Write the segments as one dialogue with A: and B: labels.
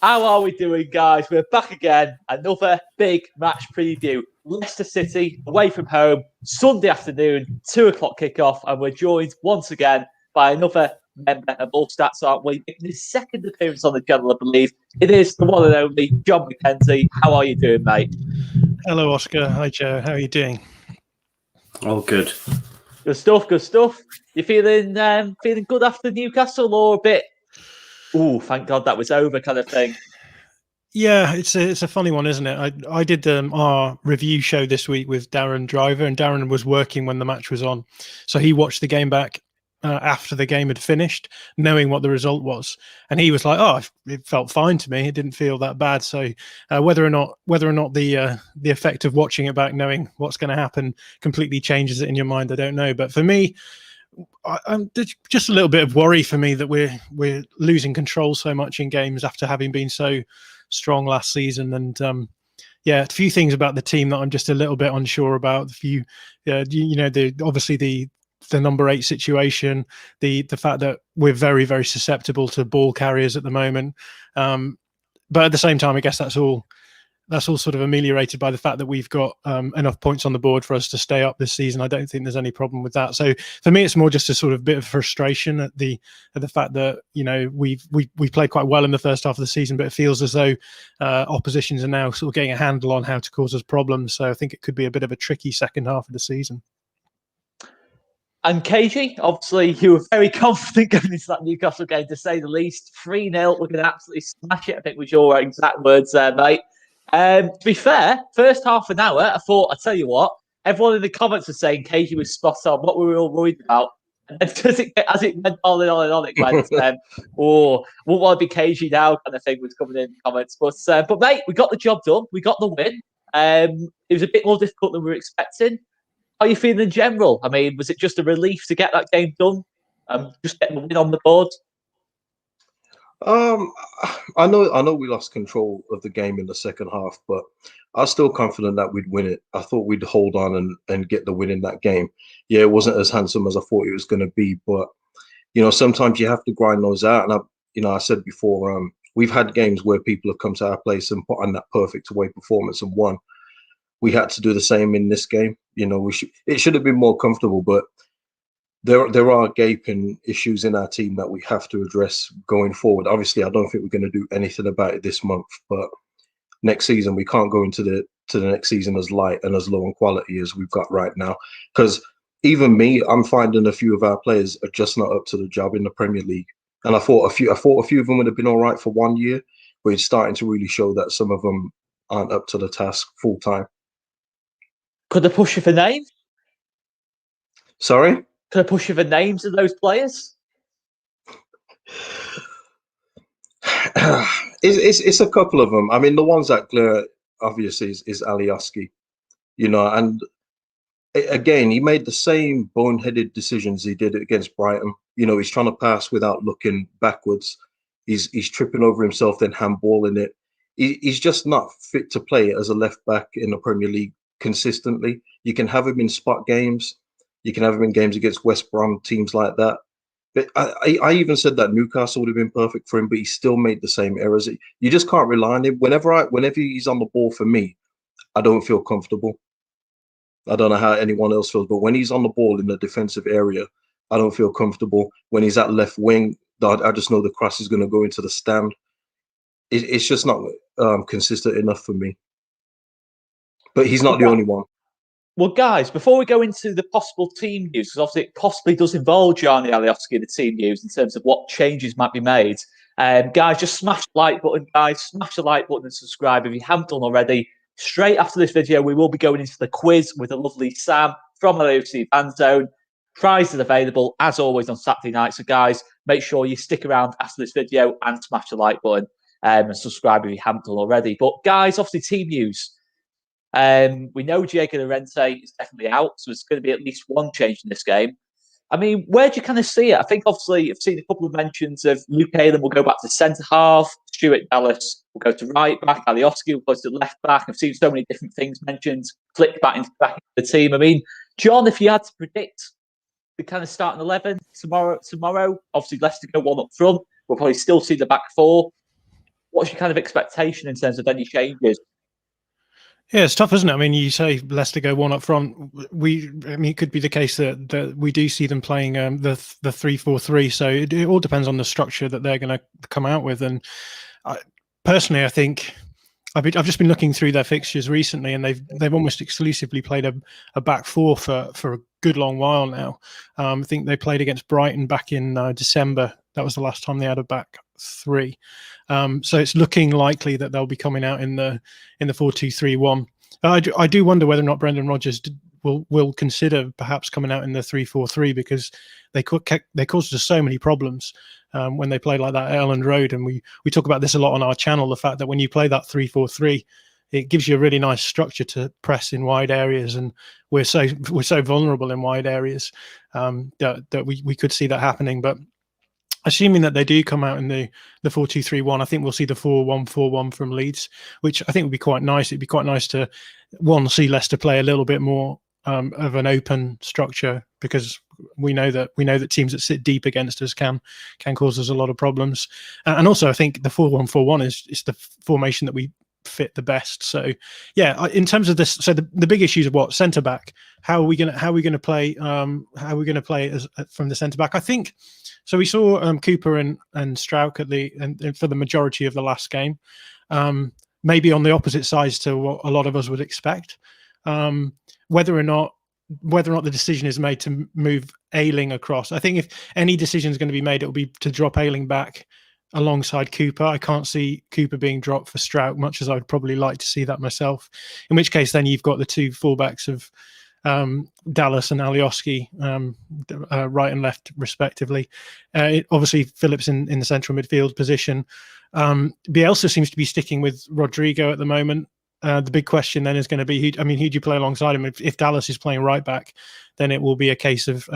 A: How are we doing, guys? We're back again. Another big match preview. Leicester City away from home, Sunday afternoon, 2 o'clock kickoff, and we're joined once again by another member of All Stats, aren't we? Making his second appearance on the channel, I believe. It is the one and only John McKenzie. How are you doing, mate?
B: Hello, Oscar. Hi, Joe. How are you doing?
C: Oh, good.
A: Good stuff, good stuff. You feeling good after Newcastle, or a bit, ooh, thank God that was over kind of thing?
B: Yeah, it's a funny one, isn't it? I did our review show this week with Darren Driver, and Darren was working when the match was on, so he watched the game back after the game had finished, knowing what the result was, and he was like, "Oh, it felt fine to me. It didn't feel that bad." So whether or not the effect of watching it back, knowing what's going to happen, completely changes it in your mind, I don't know. But for me, I'm just a little bit of worry for me that we're losing control so much in games after having been so strong last season. And yeah, a few things about the team that I'm just a little bit unsure about. Obviously the number 8 situation, the fact that we're very, very susceptible to ball carriers at the moment. But at the same time, I guess that's all sort of ameliorated by the fact that we've got enough points on the board for us to stay up this season. I don't think there's any problem with that. So for me, it's more just a sort of bit of frustration at the fact that, you know, we played quite well in the first half of the season, but it feels as though oppositions are now sort of getting a handle on how to cause us problems. So I think it could be a bit of a tricky second half of the season.
A: And KG, obviously, you were very confident going into that Newcastle game, to say the least. 3-0, we're going to absolutely smash it, I think was your exact words there, mate. To be fair, first half an hour, I thought, I tell you what, everyone in the comments was saying KG was spot on, what we were all worried about. And as it went on and on and on, it went, won't want to be KG now, kind of thing was coming in the comments. But mate, we got the job done. We got the win. It was a bit more difficult than we were expecting. How are you feeling in general? I mean, was it just a relief to get that game done? Just getting the win on the board?
D: I know we lost control of the game in the second half, but I was still confident that we'd win it. I thought we'd hold on and get the win in that game. Yeah, it wasn't as handsome as I thought it was going to be, but you know, sometimes you have to grind those out. And I said before, we've had games where people have come to our place and put on that perfect away performance and won. We had to do the same in this game. You know, it should have been more comfortable, but there are gaping issues in our team that we have to address going forward. Obviously, I don't think we're going to do anything about it this month, but next season we can't go into the next season as light and as low in quality as we've got right now. Because even me, I'm finding a few of our players are just not up to the job in the Premier League. And I thought a few of them would have been all right for 1 year, but it's starting to really show that some of them aren't up to the task full time.
A: Could they push you for names?
D: Sorry?
A: Could I push you for names of those players?
D: It's a couple of them. I mean, the ones that glare obviously is Alioski, you know, and again, he made the same boneheaded decisions he did against Brighton. You know, he's trying to pass without looking backwards. He's tripping over himself, then handballing it. He's just not fit to play as a left back in the Premier League consistently. You can have him in spot games. You can have him in games against West Brom, teams like that. But I even said that Newcastle would have been perfect for him, but he still made the same errors. You just can't rely on him. Whenever he's on the ball for me, I don't feel comfortable. I don't know how anyone else feels, but when he's on the ball in the defensive area, I don't feel comfortable. When he's at left wing, I just know the cross is going to go into the stand. It's just not consistent enough for me. But he's not the only one.
A: Well, guys, before we go into the possible team news, because obviously it possibly does involve Gianni Alioski in the team news in terms of what changes might be made. Guys, just smash the like button, guys. Smash the like button and subscribe if you haven't done already. Straight after this video, we will be going into the quiz with the lovely Sam from LUFC Fan Zone. Prizes available, as always, on Saturday night. So, guys, make sure you stick around after this video and smash the like button and subscribe if you haven't done already. But, guys, obviously, team news. We know Diego Llorente is definitely out, so there's going to be at least one change in this game. I mean, where do you kind of see it? I think, obviously, I've seen a couple of mentions of Luke Aylan will go back to centre-half, Stuart Dallas will go to right-back, Alioski will go to left-back. I've seen so many different things mentioned, Flick back into the team. I mean, John, if you had to predict the kind of starting 11 tomorrow, obviously Leicester go one up front, we'll probably still see the back four. what's your kind of expectation in terms of any changes?
B: Yeah, it's tough, isn't it? I mean, you say Leicester go one up front. I mean, it could be the case that we do see them playing the 3-4-3. So it all depends on the structure that they're going to come out with. And personally, I think I've just been looking through their fixtures recently, and they've almost exclusively played a back four for a good long while now. I think they played against Brighton back in December. That was the last time they had a back three. So it's looking likely that they'll be coming out in the 4-2-3-1. I do wonder whether or not Brendan Rodgers will consider perhaps coming out in the 3-4-3, because they caused us so many problems when they played like that at Elland Road. And we talk about this a lot on our channel, the fact that when you play that 3-4-3, it gives you a really nice structure to press in wide areas, and we're so vulnerable in wide areas that we could see that happening. But assuming that they do come out in the 4-2-3-1, I think we'll see the 4-1-4-1 from Leeds, which I think would be quite nice. It'd be quite nice to see Leicester play a little bit more of an open structure, because we know that teams that sit deep against us can cause us a lot of problems. And also, I think the 4-1-4-1 is the formation that we fit the best. So yeah, in terms of this, so the big issues of what centre back, how are we going to play from the centre back? I think so. We saw Cooper and Struijk and for the majority of the last game, maybe on the opposite sides to what a lot of us would expect. Whether or not the decision is made to move Ayling across, I think if any decision is going to be made, it will be to drop Ayling back alongside Cooper. I can't see Cooper being dropped for Struijk, much as I would probably like to see that myself. In which case, then you've got the two fullbacks of Dallas and Alioski, right and left, respectively. Obviously, Phillips in the central midfield position. Bielsa seems to be sticking with Rodrigo at the moment. The big question then is going to be, who do you play alongside him? If Dallas is playing right back, then it will be a case of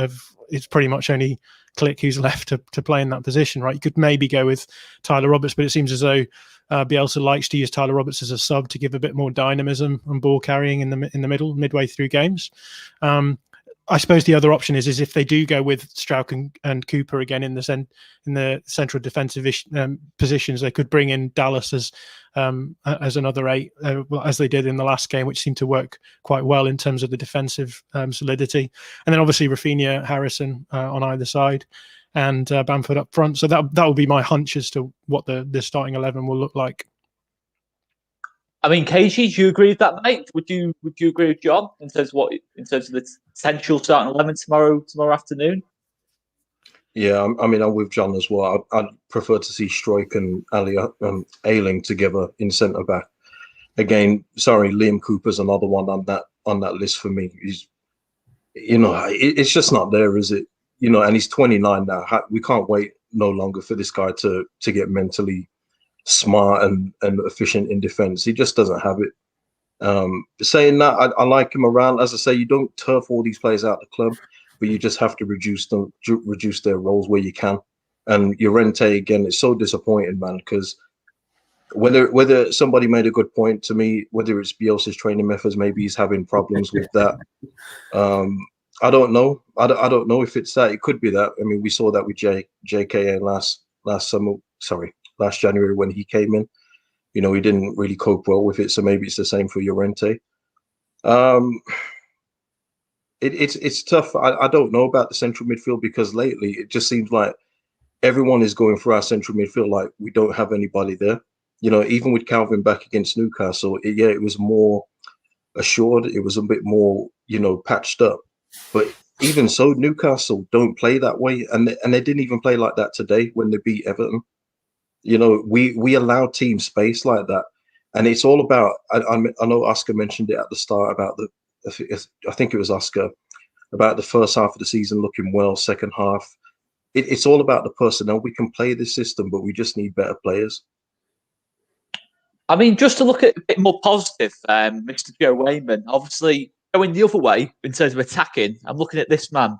B: it's pretty much only Click who's left to play in that position, right? You could maybe go with Tyler Roberts, but it seems as though Bielsa likes to use Tyler Roberts as a sub to give a bit more dynamism and ball carrying in the middle, midway through games. I suppose the other option is if they do go with Struijk and Cooper again in the central defensive positions, they could bring in Dallas as another 8, as they did in the last game, which seemed to work quite well in terms of the defensive solidity. And then obviously Rafinha, Harrison on either side, and Bamford up front. So that will be my hunch as to what the starting 11 will look like.
A: I mean, KG, do you agree with that, mate? Would you agree with John in terms of the potential starting 11 tomorrow afternoon?
D: Yeah, I mean, I'm with John as well. I'd prefer to see Struijk and Ayling together in centre back. Again, sorry, Liam Cooper's another one on that list for me. He's, it's just not there, is it? And he's 29 now. We can't wait no longer for this guy to get mentally smart and efficient in defense. He just doesn't have it. Saying that, I like him around. As I say, you don't turf all these players out of the club, but you just have to reduce their roles where you can. And Llorente, again, it's so disappointing, man, because whether somebody made a good point to me, whether it's Bielsa's training methods, maybe he's having problems with that. I don't know. I don't know if it's that. It could be that. I mean, we saw that with JKA last January when he came in. He didn't really cope well with it, so maybe it's the same for Llorente. It's tough. I don't know about the central midfield, because lately it just seems like everyone is going for our central midfield like we don't have anybody there. Even with Calvin back against Newcastle, it was more assured. It was a bit more, patched up. But even so, Newcastle don't play that way, and they didn't even play like that today when they beat Everton. We allow team space like that, and it's all about. I know Oscar mentioned it at the start about I think it was Oscar, about the first half of the season looking well, second half. It's all about the personnel. We can play this system, but we just need better players.
A: I mean, just to look at a bit more positive, Mr. Joe Wayman, obviously going the other way in terms of attacking, I'm looking at this man,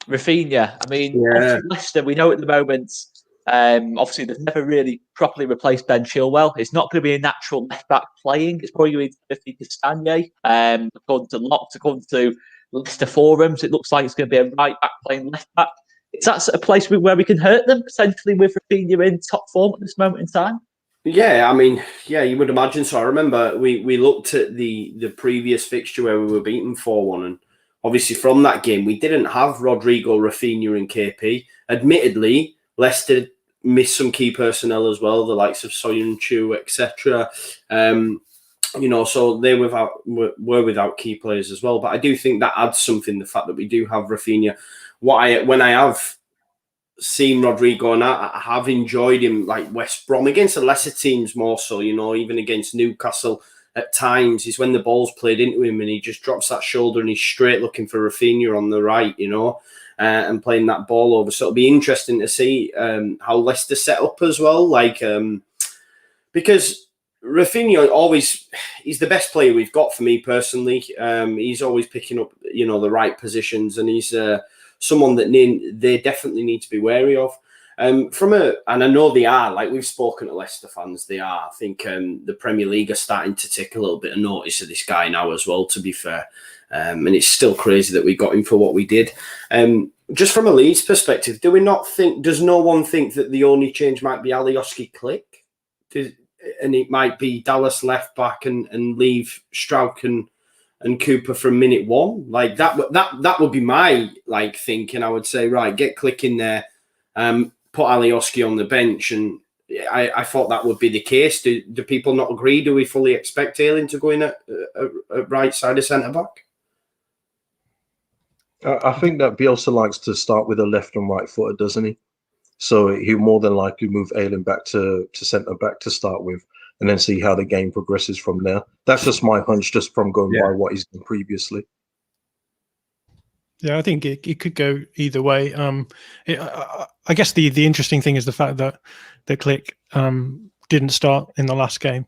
A: Rafinha. I mean, obviously Leicester, we know at the moment, obviously they've never really properly replaced Ben Chilwell. It's not going to be a natural left back playing. It's probably going to be Castagne. According to Locks, according to Leicester forums, it looks like it's going to be a right back playing left back. Is that a place where we can hurt them potentially with Rafinha in top form at this moment in time?
C: Yeah, I mean, yeah, you would imagine so. I remember we looked at the previous fixture where we were beaten 4-1, and obviously from that game we didn't have Rodrigo, Rafinha, and KP. Admittedly, Leicester missed some key personnel as well, the likes of Soyuncu, etc. So they were without key players as well. But I do think that adds something, the fact that we do have Rafinha. When I have seen Rodrigo, and I have enjoyed him, like West Brom against the lesser teams more so, even against Newcastle at times, is when the ball's played into him and he just drops that shoulder and he's straight looking for Rafinha on the right, and playing that ball over. So it'll be interesting to see how Leicester set up as well, because Rafinha he's the best player we've got for me personally. He's always picking up, the right positions, and he's someone that they definitely need to be wary of. And I know they are, like we've spoken to Leicester fans, they are. I think the Premier League are starting to take a little bit of notice of this guy now as well, to be fair. And it's still crazy that we got him for what we did. Just from a Leeds perspective, does no one think that the only change might be Alioski Click? And it might be Dallas left back and leave Struijk and Cooper from minute one? Like that would be my thinking. I would say, right, get Click in there, put Alioski on the bench, and I thought that would be the case. Do people not agree? Do we fully expect Ayling to go in at right side of centre back?
D: I think that Bielsa likes to start with a left and right footer, doesn't he? So he'll more than likely move Ayling back to centre back to start with, and then see how the game progresses from there. That's just my hunch, just from going by what he's done previously.
B: Yeah, I think it could go either way. I guess the interesting thing is the fact that the Click didn't start in the last game,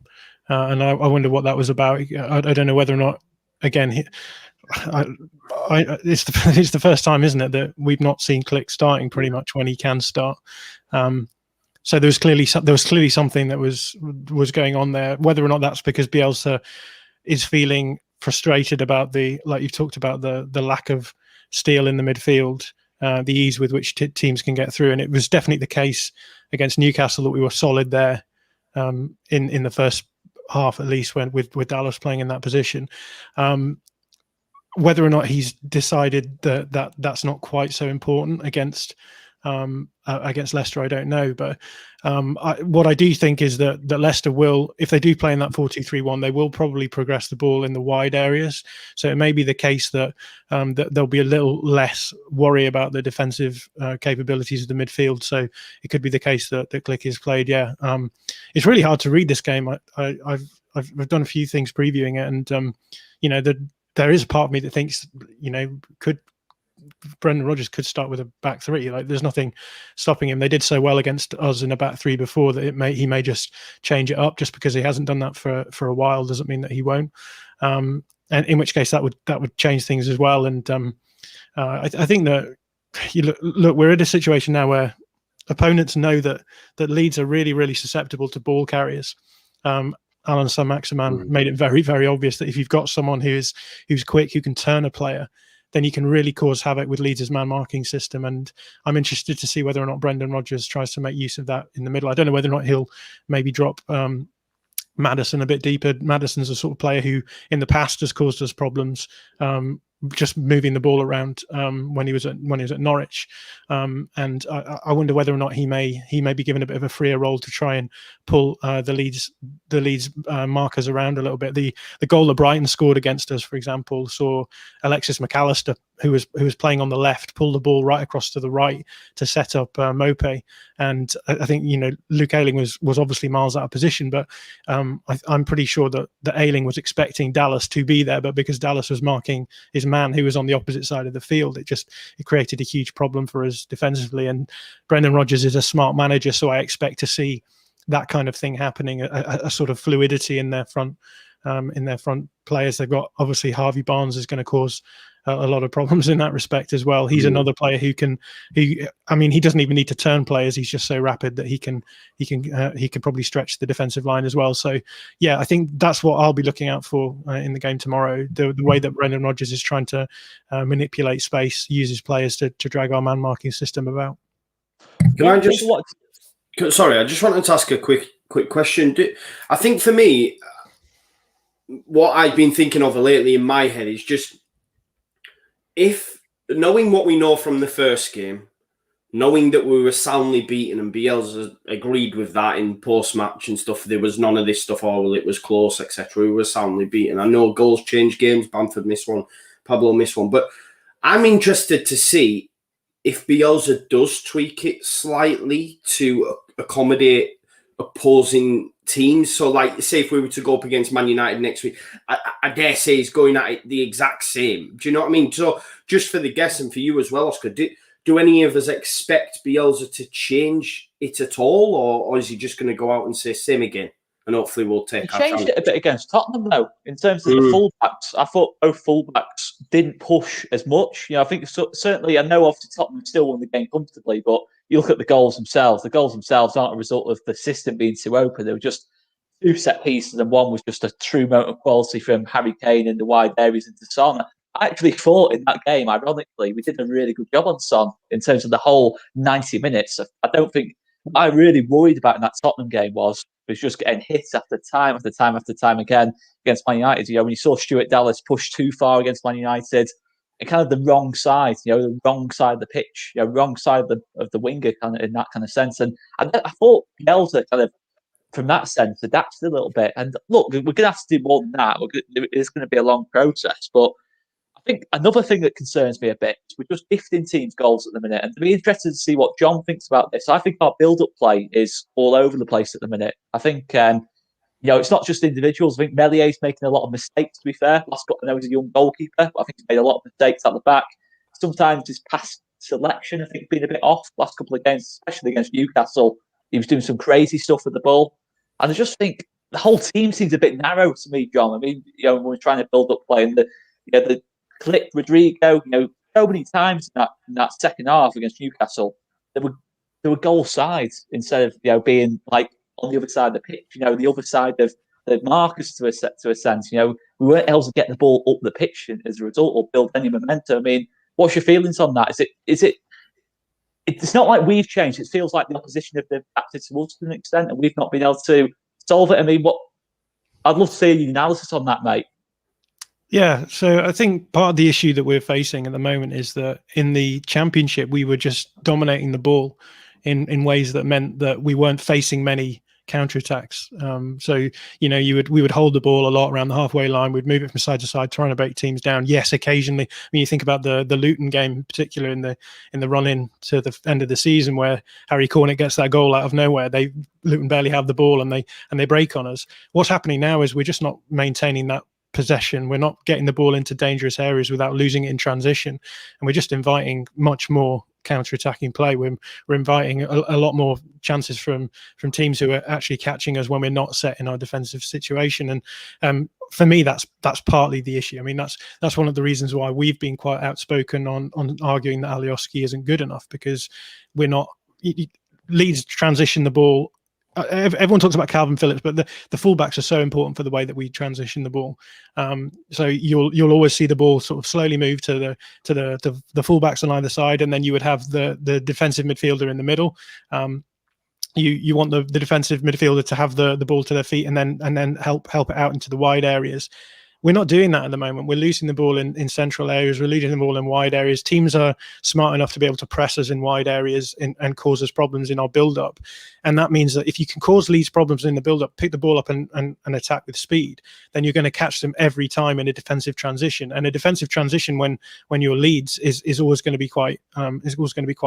B: and I wonder what that was about. I don't know whether or not, again, it's the first time, isn't it, that we've not seen Click starting pretty much when he can start. So there was clearly something that was going on there. Whether or not that's because Bielsa is feeling frustrated about like you've talked about, the lack of steel in the midfield, the ease with which teams can get through, and it was definitely the case against Newcastle that we were solid there in the first half, at least, when with Dallas playing in that position. Whether or not he's decided that that's not quite so important against Leicester, I don't know. But what I do think is that Leicester will, if they do play in that 4-2-3-1, they will probably progress the ball in the wide areas. So it may be the case that there'll be a little less worry about the defensive capabilities of the midfield. So it could be the case that Click is played. Yeah, it's really hard to read this game. I've done a few things previewing it, and there is a part of me that thinks, Brendan Rodgers could start with a back three. Like, there's nothing stopping him. They did so well against us in a back three before that he may just change it up. Just because he hasn't done that for a while doesn't mean that he won't. And in which case that would change things as well. And I think that look, we're in a situation now where opponents know that Leeds are really, really susceptible to ball carriers. Alan Saint-Maximin made it very, very obvious that if you've got someone who's quick, who can turn a player, then you can really cause havoc with Leeds' man marking system. And I'm interested to see whether or not Brendan Rodgers tries to make use of that in the middle. I don't know whether or not he'll maybe drop Maddison a bit deeper. Maddison's a sort of player who in the past has caused us problems, just moving the ball around when he was at Norwich, and I wonder whether or not he may be given a bit of a freer role to try and pull the Leeds markers around a little bit. The goal that Brighton scored against us, for example, saw Alexis McAllister, who was playing on the left, pull the ball right across to the right to set up Mope. And I think Luke Ayling was obviously miles out of position, but I'm pretty sure that Ayling was expecting Dallas to be there, but because Dallas was marking his man who was on the opposite side of the field, it created a huge problem for us defensively. And Brendan Rodgers is a smart manager, so I expect to see that kind of thing happening, a sort of fluidity in their front players. They've got, obviously, Harvey Barnes is going to cause a lot of problems in that respect as well. He's another player who he doesn't even need to turn players. He's just so rapid that he can probably stretch the defensive line as well. So yeah, I think that's what I'll be looking out for in the game tomorrow. The way that Brendan Rodgers is trying to manipulate space, uses players to drag our man marking system about.
C: Sorry, I just wanted to ask a quick quick question. I think for me, what I've been thinking of lately in my head is just, if knowing what we know from the first game, knowing that we were soundly beaten, and Bielsa agreed with that in post-match and stuff, there was none of this stuff, oh, well, it was close, etc. We were soundly beaten. I know goals change games. Bamford missed one, Pablo missed one. But I'm interested to see if Bielsa does tweak it slightly to accommodate opposing teams. So, like, say if we were to go up against Man United next week, I dare say he's going at it the exact same. Do you know what I mean? So, just for the guess and for you as well, Oscar, do any of us expect Bielsa to change it at all, or is he just going to go out and say same again, and hopefully we'll take our chance?
A: He changed it a bit against Tottenham, though, in terms of the fullbacks. I thought both fullbacks didn't push as much. You know, I think certainly, I know obviously Tottenham still won the game comfortably, but you look at the goals themselves. The goals themselves aren't a result of the system being too open. They were just 2 set pieces, and one was just a true moment of quality from Harry Kane in the wide areas into Son. I actually thought in that game, ironically, we did a really good job on Son in terms of the whole 90 minutes. I don't think what I really worried about in that Tottenham game was just getting hit after time after time after time again against Man United. You know, when you saw Stuart Dallas push too far against Man United, and kind of the wrong side, you know, the wrong side of the pitch, you know, wrong side of the winger, kind of in that kind of sense. And I thought Bielsa kind of, from that sense, adapted a little bit. And look, we're going to have to do more than that. It's going to be a long process, but I think another thing that concerns me a bit is we're just gifting teams goals at the minute, and to be interested to see what John thinks about this. I think our build-up play is all over the place at the minute. I think, you know, it's not just individuals. I think Melié's making a lot of mistakes, to be fair. I know he's a young goalkeeper, but I think he's made a lot of mistakes at the back. Sometimes his pass selection, I think, been a bit off last couple of games, especially against Newcastle. He was doing some crazy stuff with the ball. And I just think the whole team seems a bit narrow to me, John. I mean, you know, when we're trying to build up play, and the Click Rodrigo, you know, so many times in that second half against Newcastle, there were goal sides instead of, you know, being like on the other side of the pitch, you know, the other side of the markers to a sense. You know, we weren't able to get the ball up the pitch as a result or build any momentum. I mean, what's your feelings on that? It's not like we've changed. It feels like the opposition have adapted to us to an extent, and we've not been able to solve it. I mean, I'd love to see your analysis on that, mate.
B: Yeah, so I think part of the issue that we're facing at the moment is that in the Championship, we were just dominating the ball in ways that meant that we weren't facing many counterattacks. So, you know, we would hold the ball a lot around the halfway line. We'd move it from side to side, trying to break teams down. Yes, occasionally. I mean, you think about the Luton game in particular in the run-in to the end of the season, where Harry Cornick gets that goal out of nowhere. Luton barely have the ball and they break on us. What's happening now is we're just not maintaining that possession. We're not getting the ball into dangerous areas without losing it in transition, and we're just inviting much more counter-attacking play. We're inviting a lot more chances from teams who are actually catching us when we're not set in our defensive situation. And for me, that's partly the issue. I mean, that's one of the reasons why we've been quite outspoken on arguing that Alioski isn't good enough, because we're not. Leeds transition the ball. Everyone talks about Calvin Phillips, but the fullbacks are so important for the way that we transition the ball. So you'll always see the ball sort of slowly move to the fullbacks on either side, and then you would have the defensive midfielder in the middle. You want the defensive midfielder to have the ball to their feet and then help it out into the wide areas. We're not doing that at the moment. We're losing the ball in central areas. We're losing the ball in wide areas. Teams are smart enough to be able to press us in wide areas and cause us problems in our build-up. And that means that if you can cause Leeds problems in the build-up, pick the ball up and attack with speed, then you're going to catch them every time in a defensive transition. And a defensive transition when you're Leeds is always going to be quite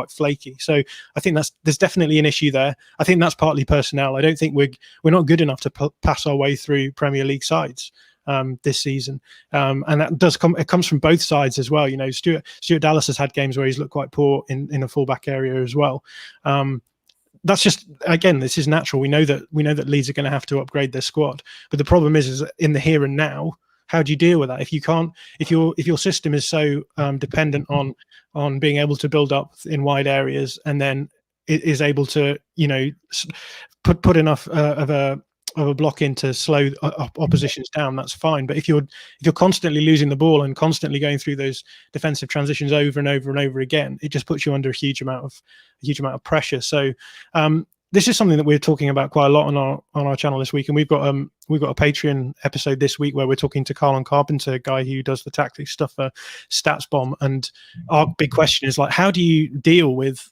B: flaky. So I think there's definitely an issue there. I think that's partly personnel. I don't think we're not good enough to pass our way through Premier League sides this season, and it comes from both sides as well. You know, Stuart Dallas has had games where he's looked quite poor in a fullback area as well. That's just, again, this is natural. We know that Leeds are going to have to upgrade their squad, but the problem is in the here and now, how do you deal with that if your system is so dependent on being able to build up in wide areas, and then it is able to, you know, put enough of a block in to slow oppositions down, that's fine. But if you're constantly losing the ball and constantly going through those defensive transitions over and over and over again, it just puts you under a huge amount of pressure. So this is something that we're talking about quite a lot on our channel this week, and we've got a Patreon episode this week where we're talking to Carl Carpenter, a guy who does the tactics stuff for StatsBomb, and our big question is like, how do you deal with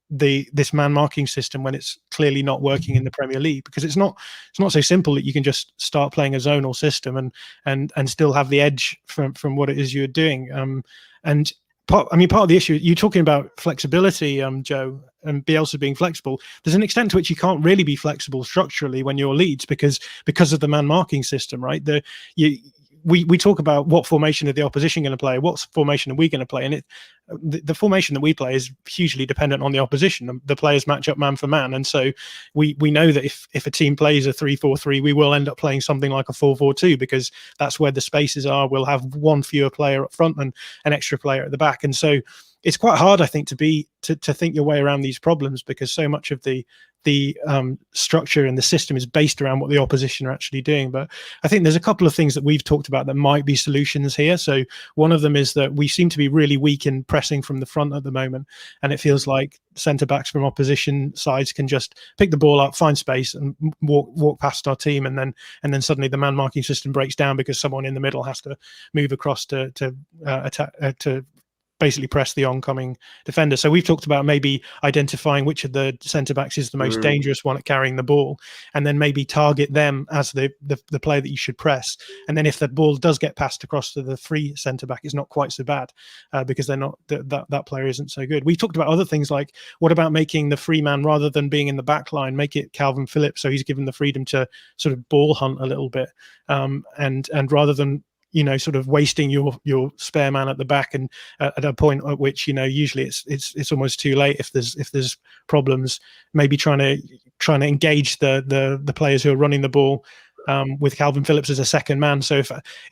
B: this man marking system when it's clearly not working in the Premier League? Because it's not so simple that you can just start playing a zonal system and still have the edge from what it is you're doing. And part of the issue, you're talking about flexibility, Joe, and Bielsa being flexible. There's an extent to which you can't really be flexible structurally when you're Leeds because of the man marking system, right? We talk about what formation are the opposition going to play, what formation are we going to play, and the formation that we play is hugely dependent on the opposition. The players match up man for man, and so we know that if a team plays a 3-4-3, we will end up playing something like a 4-4-2 because that's where the spaces are. We'll have one fewer player up front and an extra player at the back, and so it's quite hard, I think, to think your way around these problems because so much of the structure and the system is based around what the opposition are actually doing. But I think there's a couple of things that we've talked about that might be solutions here. So one of them is that we seem to be really weak in pressing from the front at the moment, and it feels like centre backs from opposition sides can just pick the ball up, find space, and walk past our team, and then suddenly the man marking system breaks down because someone in the middle has to move across to attack to basically press the oncoming defender. So we've talked about maybe identifying which of the centre backs is the most dangerous one at carrying the ball, and then maybe target them as the player that you should press. And then if the ball does get passed across to the free centre back, it's not quite so bad because they're not that player isn't so good. We talked about other things like, what about making the free man, rather than being in the back line, make it Calvin Phillips, so he's given the freedom to sort of ball hunt a little bit, and rather than sort of wasting your spare man at the back, and at a point at which usually it's almost too late if there's problems, maybe trying to engage the players who are running the ball with Calvin Phillips as a second man. So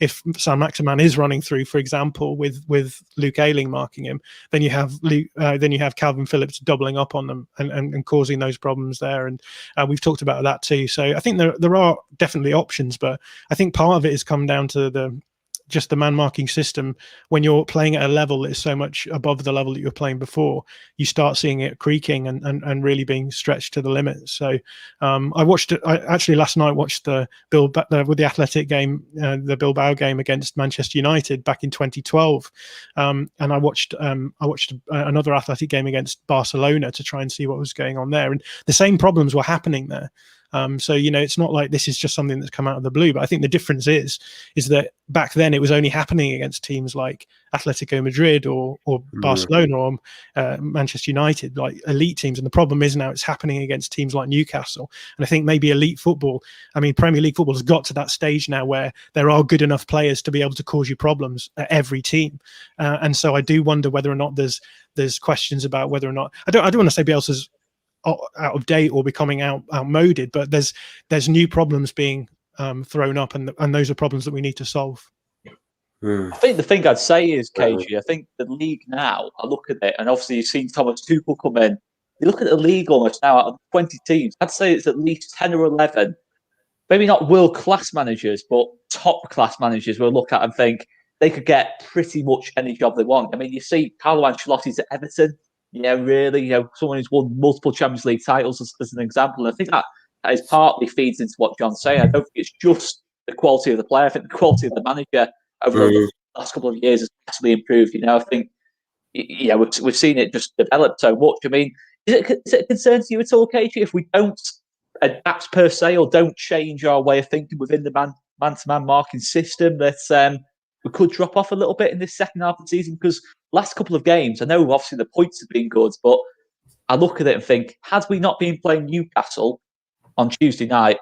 B: if Saint-Maximin is running through, for example, with Luke Ayling marking him, then you have Calvin Phillips doubling up on them and causing those problems there. And we've talked about that too. So I think there are definitely options, but I think part of it has come down to just the man marking system. When you're playing at a level that is so much above the level that you were playing before, you start seeing it creaking and really being stretched to the limit. So I actually last night watched with the Athletic game, the Bilbao game against Manchester United back in 2012, and I watched another Athletic game against Barcelona to try and see what was going on there, and the same problems were happening there. So it's not like this is just something that's come out of the blue, but I think the difference is that back then it was only happening against teams like Atletico Madrid or Barcelona or Manchester United, like elite teams, and the problem is now it's happening against teams like Newcastle. And I think maybe elite football, Premier League football has got to that stage now where there are good enough players to be able to cause you problems at every team, and so I do wonder whether or not there's questions about whether or not I don't want to say Bielsa's out of date or becoming outmoded, but there's new problems being thrown up, and those are problems that we need to solve.
A: I think the thing I'd say is, KG, I think the league now, I look at it, and obviously you've seen Thomas Tuchel come in. You look at the league almost now, out of 20 teams, I'd say it's at least 10 or 11, maybe not world-class managers, but top-class managers we'll look at and think they could get pretty much any job they want. You see Carlo Ancelotti's at Everton. Really, someone who's won multiple Champions League titles as an example. And I think that is partly feeds into what John's saying. I don't think it's just the quality of the player. I think the quality of the manager over the last couple of years has massively improved. I think, we've seen it just develop so much. Is it a concern to you at all, KG, if we don't adapt per se or don't change our way of thinking within the man-to-man marking system, that we could drop off a little bit in this second half of the season? Because last couple of games, I know obviously the points have been good, but I look at it and think, had we not been playing Newcastle on Tuesday night,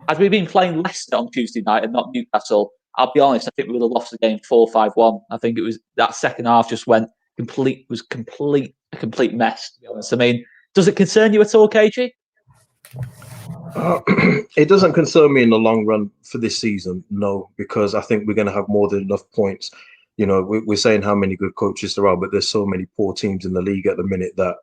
A: had we been playing Leicester on Tuesday night and not Newcastle, I'll be honest, I think we would have lost the game 4-5-1. I think it was that second half just went a complete mess, to be honest. Does it concern you at all, KG?
D: It doesn't concern me in the long run for this season, no, because I think we're going to have more than enough points. We're saying how many good coaches there are, but there's so many poor teams in the league at the minute that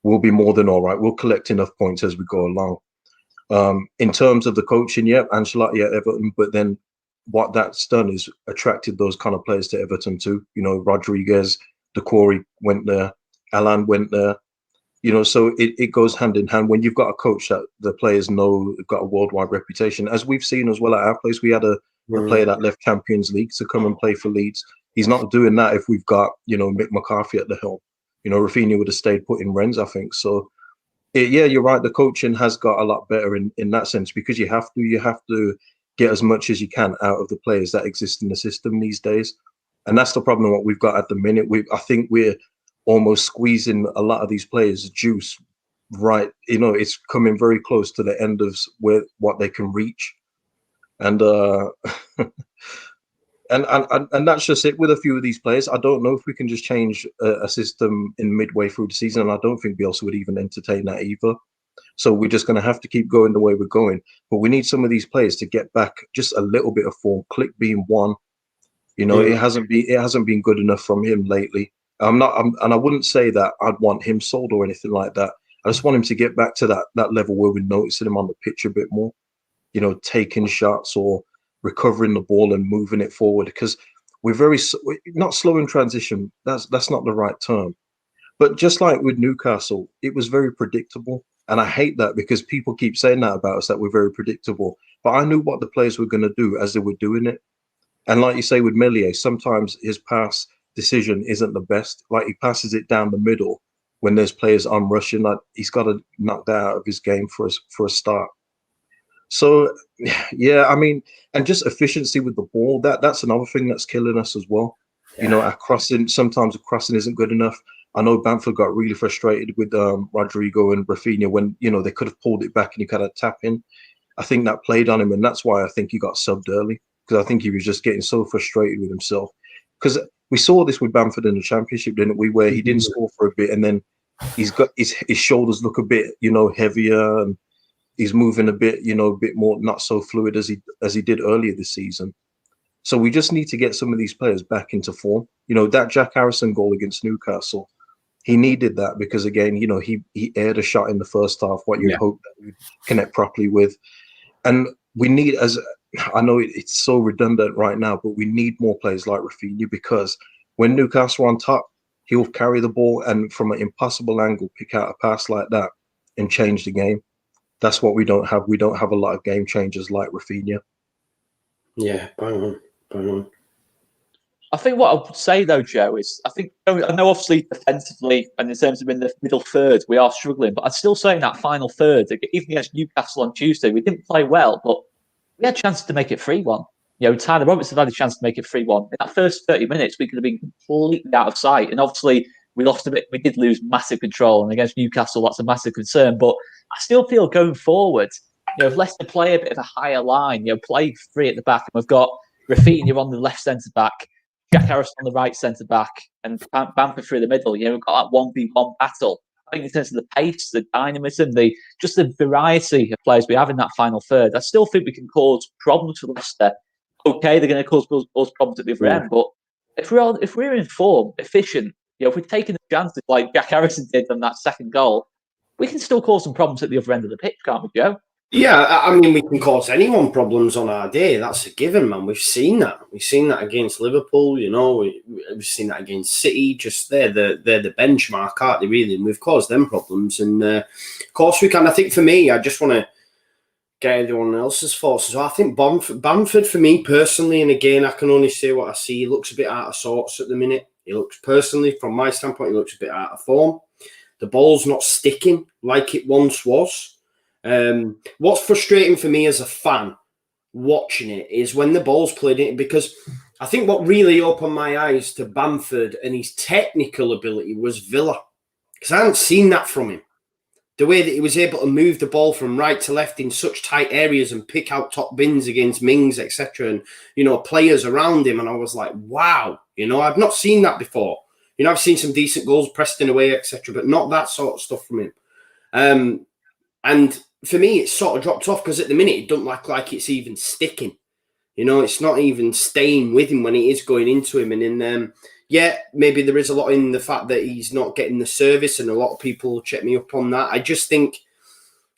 D: we'll be more than all right. We'll collect enough points as we go along. In terms of the coaching, Ancelotti at Everton, but then what that's done is attracted those kind of players to Everton too. Rodriguez, Decore went there, Alan went there. You know, so it goes hand in hand. When you've got a coach that the players know, got a worldwide reputation, as we've seen as well at our place. We had a player that left Champions League to come and play for Leeds. He's not doing that if we've got, you know, Mick McCarthy at the helm. You know, Rafinha would have stayed put in Rennes, I think. So, yeah, you're right. The coaching has got a lot better in that sense, because you have to get as much as you can out of the players that exist in the system these days. And that's the problem what we've got at the minute. I think we're almost squeezing a lot of these players' juice, right? You know, it's coming very close to the end of what they can reach. And and that's just it with a few of these players. I don't know if we can just change a system in midway through the season, and I don't think Bielsa would even entertain that either. So we're just going to have to keep going the way we're going. But we need some of these players to get back just a little bit of form. Click being one. You know, it hasn't been good enough from him lately. And I wouldn't say that I'd want him sold or anything like that. I just want him to get back to that level where we're noticing him on the pitch a bit more. You know, taking shots or recovering the ball and moving it forward, because we're not slow in transition. That's not the right term. But just like with Newcastle, it was very predictable. And I hate that, because people keep saying that about us, that we're very predictable. But I knew what the players were going to do as they were doing it. And like you say with Meslier, sometimes his pass decision isn't the best. Like, he passes it down the middle when there's players on rushing. Like, he's got to knock that out of his game for a start. So, yeah, I mean, and just efficiency with the ball, that's another thing that's killing us as well. Yeah. You know, our crossing, sometimes the crossing isn't good enough. I know Bamford got really frustrated with Rodrigo and Rafinha when, you know, they could have pulled it back and he kind of tap in. I think that played on him, and that's why I think he got subbed early, because I think he was just getting so frustrated with himself. Because we saw this with Bamford in the Championship, didn't we, where he didn't score for a bit, and then he's got his shoulders look a bit, you know, heavier, and he's moving a bit, you know, a bit more not so fluid as he did earlier this season. So we just need to get some of these players back into form. You know, that Jack Harrison goal against Newcastle, he needed that, because again, you know, he aired a shot in the first half, what you'd hope that we'd connect properly with. And we need, as I know it's so redundant right now, but we need more players like Rafinha, because when Newcastle are on top, he'll carry the ball and from an impossible angle pick out a pass like that and change the game. That's what we don't have. We don't have a lot of game changers like Rafinha.
C: Yeah, bang on.
A: I think what I would say, though, Joe, is I know obviously defensively and in terms of in the middle third, we are struggling. But I'd still say in that final third, even against Newcastle on Tuesday, we didn't play well, but we had chances to make it 3-1. You know, Tyler Robertson had a chance to make it 3-1. In that first 30 minutes, we could have been completely out of sight. And obviously, we lost a bit. We did lose massive control. And against Newcastle, that's a massive concern. But I still feel going forward, you know, if Leicester play a bit of a higher line, you know, play free at the back, and we've got Rafinha on the left centre back, Jack Harrison on the right centre back, and Bamford through the middle. You know, we've got that 1v1 battle. I think in terms of the pace, the dynamism, just the variety of players we have in that final third, I still think we can cause problems for Leicester. Okay, they're going to cause problems at the other end, but if we're in form, efficient, you know, if we're taking the chances like Jack Harrison did on that second goal, we can still cause some problems at the other end of the pitch, can't we, Joe?
C: Yeah, I mean, we can cause anyone problems on our day. That's a given, man. We've seen that. We've seen that against Liverpool, you know. We've seen that against City. Just they're the benchmark, aren't they, really? And we've caused them problems. And, of course, we can. I think for me, I just want to get everyone else's thoughts as well. I think Bamford, for me personally, and again, I can only say what I see, he looks a bit out of sorts at the minute. He looks, personally, from my standpoint, he looks a bit out of form. The ball's not sticking like it once was. What's frustrating for me as a fan watching it is when the ball's played in, because I think what really opened my eyes to Bamford and his technical ability was Villa, because I hadn't seen that from him. The way that he was able to move the ball from right to left in such tight areas and pick out top bins against Mings, etc., and, you know, players around him, and I was like, wow, you know, I've not seen that before. You know, I've seen some decent goals, Preston away, etc., but not that sort of stuff from him. And for me, it's sort of dropped off, because at the minute, it doesn't look like it's even sticking. You know, it's not even staying with him when it is going into him. And in, maybe there is a lot in the fact that he's not getting the service, and a lot of people check me up on that. I just think,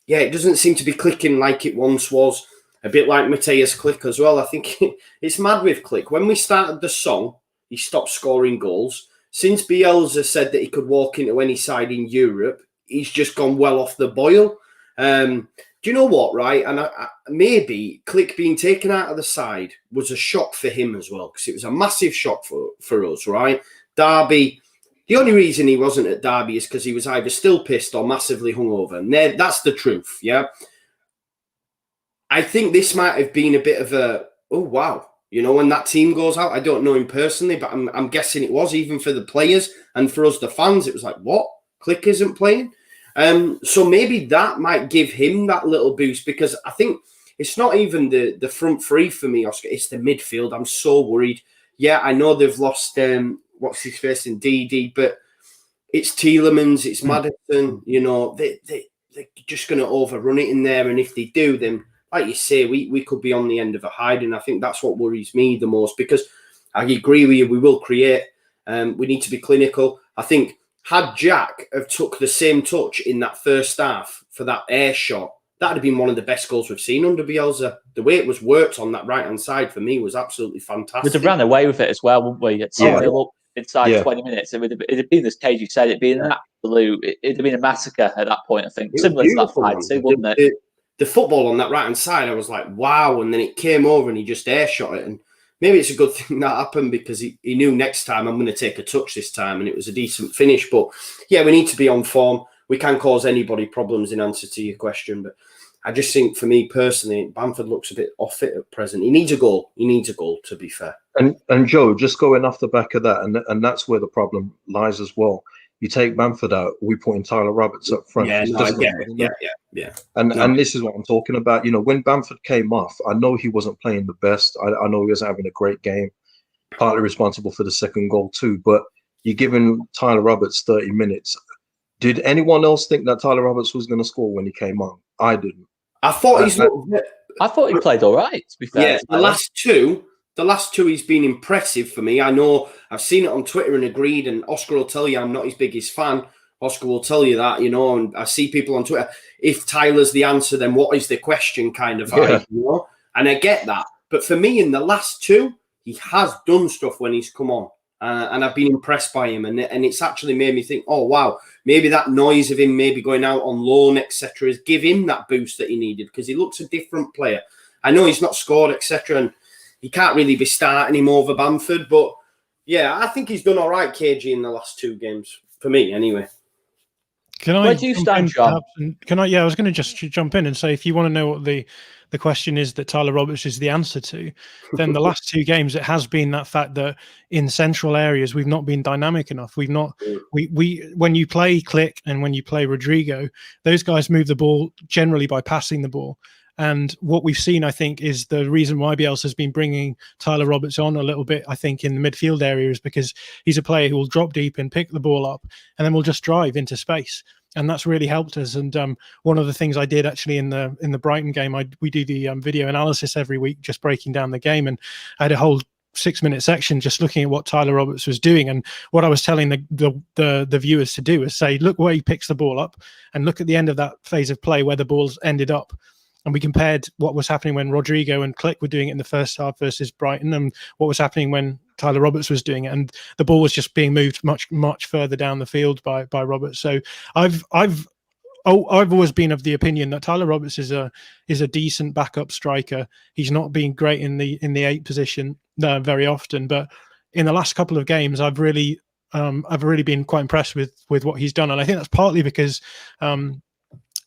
C: it doesn't seem to be clicking like it once was. A bit like Mateus Click as well. I think it's mad with Click. When we started the song, he stopped scoring goals. Since Bielsa said that he could walk into any side in Europe, he's just gone well off the boil. Do you know what, right? And maybe Click being taken out of the side was a shock for him as well, because it was a massive shock for us, right? Derby, the only reason he wasn't at Derby is because he was either still pissed or massively hungover. And that's the truth, yeah? I think this might have been a bit of a, oh, wow. You know, when that team goes out, I don't know him personally, but I'm guessing it was, even for the players and for us, the fans, it was like, what? Click isn't playing? So maybe that might give him that little boost, because I think it's not even the front three for me, Oscar. It's the midfield. I'm so worried. Yeah, I know they've lost, what's his face in DD, but it's Tielemans, it's Maddison. You know, they're just going to overrun it in there. And if they do, then, like you say, we could be on the end of a hiding. I think that's what worries me the most, because I agree with you. We will create. We need to be clinical. I think, had Jack have took the same touch in that first half for that air shot, that'd have been one of the best goals we've seen under Bielsa. The way it was worked on that right-hand side for me was absolutely fantastic.
A: We'd have ran away with it as well, wouldn't we? It's up inside 20 minutes. It'd have been, as KG said, it'd been an absolute, it'd have been a massacre at that point, I think. Similar to that fight too, wouldn't it?
C: The football on that right-hand side, I was like, wow. And then it came over and he just air shot it. And maybe it's a good thing that happened, because he knew next time I'm going to take a touch this time, and it was a decent finish. But yeah, we need to be on form. We can cause anybody problems, in answer to your question. But I just think, for me personally, Bamford looks a bit off it at present. He needs a goal. He needs a goal, to be fair.
D: And Joe, just going off the back of that, and that's where the problem lies as well. You take Bamford out, we put in Tyler Roberts up front.
C: Yeah, no, I get it. Yeah.
D: And this is what I'm talking about. You know, when Bamford came off, I know he wasn't playing the best. I know he wasn't having a great game. Partly responsible for the second goal too. But you're giving Tyler Roberts 30 minutes. Did anyone else think that Tyler Roberts was going to score when he came on? I didn't.
C: I thought
A: I thought he played all right, to be fair.
C: Yeah, the last two, he's been impressive for me. I know I've seen it on Twitter and agreed, and Oscar will tell you I'm not his biggest fan. Oscar will tell you that, you know, and I see people on Twitter, if Tyler's the answer, then what is the question kind of vibe, you know? And I get that. But for me, in the last two, he has done stuff when he's come on. And I've been impressed by him. And it's actually made me think, oh, wow, maybe that noise of him maybe going out on loan, etc., is give him that boost that he needed, because he looks a different player. I know he's not scored, etc., and he can't really be starting him over Bamford. But, yeah, I think he's done all right, KG, in the last two games, for me anyway.
A: Where do you stand, John?
B: Can I? Yeah, I was going to just jump in and say, if you want to know what the question is that Tyler Roberts is the answer to, then the last two games, it has been that fact that in central areas we've not been dynamic enough. We've not when you play Click and when you play Rodrigo, those guys move the ball generally by passing the ball. And what we've seen, I think, is the reason why Bielsa has been bringing Tyler Roberts on a little bit, I think, in the midfield area, is because he's a player who will drop deep and pick the ball up and then will just drive into space. And that's really helped us. And one of the things I did actually in the Brighton game, we do the video analysis every week, just breaking down the game. And I had a whole 6-minute section just looking at what Tyler Roberts was doing. And what I was telling the viewers to do is say, look where he picks the ball up and look at the end of that phase of play where the ball's ended up. And we compared what was happening when Rodrigo and Click were doing it in the first half versus Brighton, and what was happening when Tyler Roberts was doing it. And the ball was just being moved much further down the field by Roberts. So I've always been of the opinion that Tyler Roberts is a decent backup striker. He's not been great in the 8 position very often, but in the last couple of games, I've really been quite impressed with what he's done. And I think that's partly because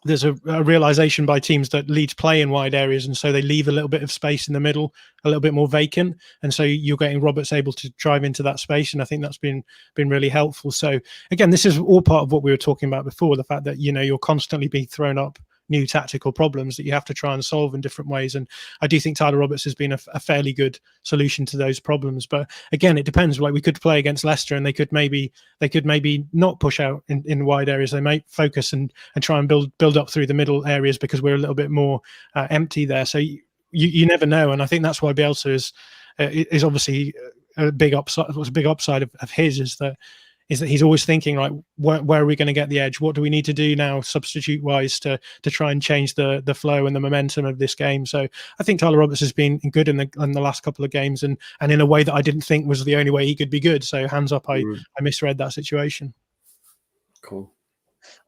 B: there's a realization by teams that Leeds play in wide areas, and so they leave a little bit of space in the middle, a little bit more vacant, and so you're getting Roberts able to drive into that space, and I think that's been really helpful. So again, this is all part of what we were talking about before, the fact that, you know, you're constantly being thrown up new tactical problems that you have to try and solve in different ways. And I do think Tyler Roberts has been a fairly good solution to those problems. But again, it depends. Like, we could play against Leicester and they could maybe not push out in wide areas. They might focus and try and build up through the middle areas because we're a little bit more empty there. So you never know. And I think that's why Bielsa is obviously a big upside. What's a big upside of his is that he's always thinking, like, where are we going to get the edge? What do we need to do now, substitute wise, to try and change the flow and the momentum of this game? So I think Tyler Roberts has been good in the last couple of games, and in a way that I didn't think was the only way he could be good. So hands up, I misread that situation.
C: Cool.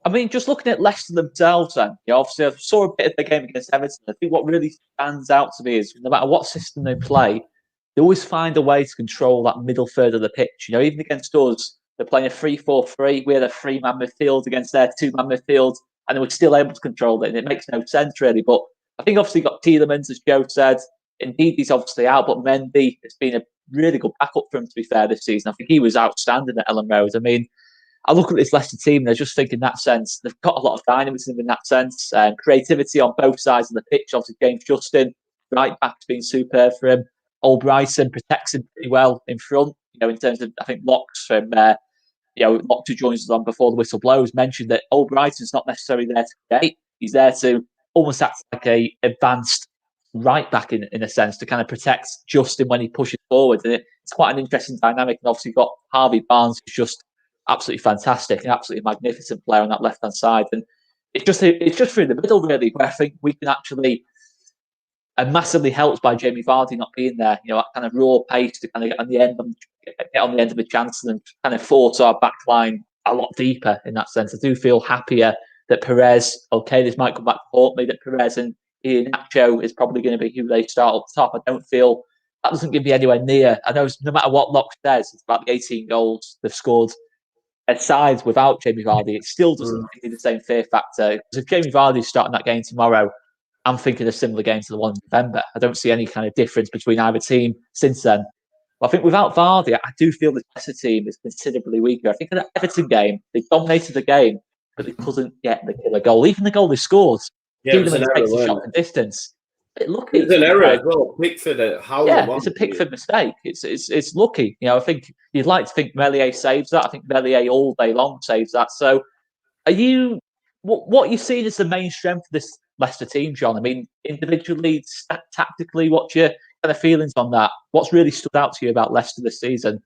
A: I mean, just looking at Leicester themselves, then, obviously I saw a bit of the game against Everton. I think what really stands out to me is no matter what system they play, they always find a way to control that middle third of the pitch. Even against us, they're playing a 3-4-3. We had a 3-man midfield against their 2-man midfield, and they were still able to control it. And it makes no sense, really. But I think obviously got Tielemans, as Joe said. Indeed, he's obviously out, but Mendy has been a really good backup for him, to be fair, this season. I think he was outstanding at Ellen Road. I mean, I look at this Leicester team and I just think in that sense, they've got a lot of dynamism in that sense. Creativity on both sides of the pitch. Obviously, James Justin, right back's been superb for him. Albrighton protects him pretty well in front, in terms of, I think, Locks from, Locks, who joins us on before the whistle blows, mentioned that Albrighton's not necessarily there to create. He's there to almost act like a advanced right back in a sense, to kind of protect Justin when he pushes forward. And it's quite an interesting dynamic. And obviously, you've got Harvey Barnes, who's just absolutely fantastic, an absolutely magnificent player on that left-hand side. And it's just through the middle, really, where I think we can actually, and massively helped by Jamie Vardy not being there, that kind of raw pace to kind of get on the end of a chance and kind of force our back line a lot deeper in that sense. I do feel happier that Perez, okay, this might come back to haunt me, that Perez and Iheanacho is probably going to be who they start up top. I don't feel, that doesn't give me anywhere near. I know no matter what Locke says, it's about the 18 goals they've scored aside without Jamie Vardy, it still doesn't give me the same fear factor. Because if Jamie Vardy is starting that game tomorrow, I'm thinking a similar game to the one in November. I don't see any kind of difference between either team since then. But I think without Vardy, I do feel the Leicester team is considerably weaker. I think in the Everton game, they dominated the game, but they couldn't get the killer goal. Even the goal they scored, Tielemans takes a shot from distance. Lucky.
C: It's an error as well. Pickford,
A: it's a Pickford mistake. It's lucky. I think you'd like to think Meslier saves that. I think Meslier all day long saves that. So, what are you seeing as the main strength of this Leicester team, John? I mean, individually, tactically, what's your kind of feelings on that? What's really stood out to you about Leicester this season?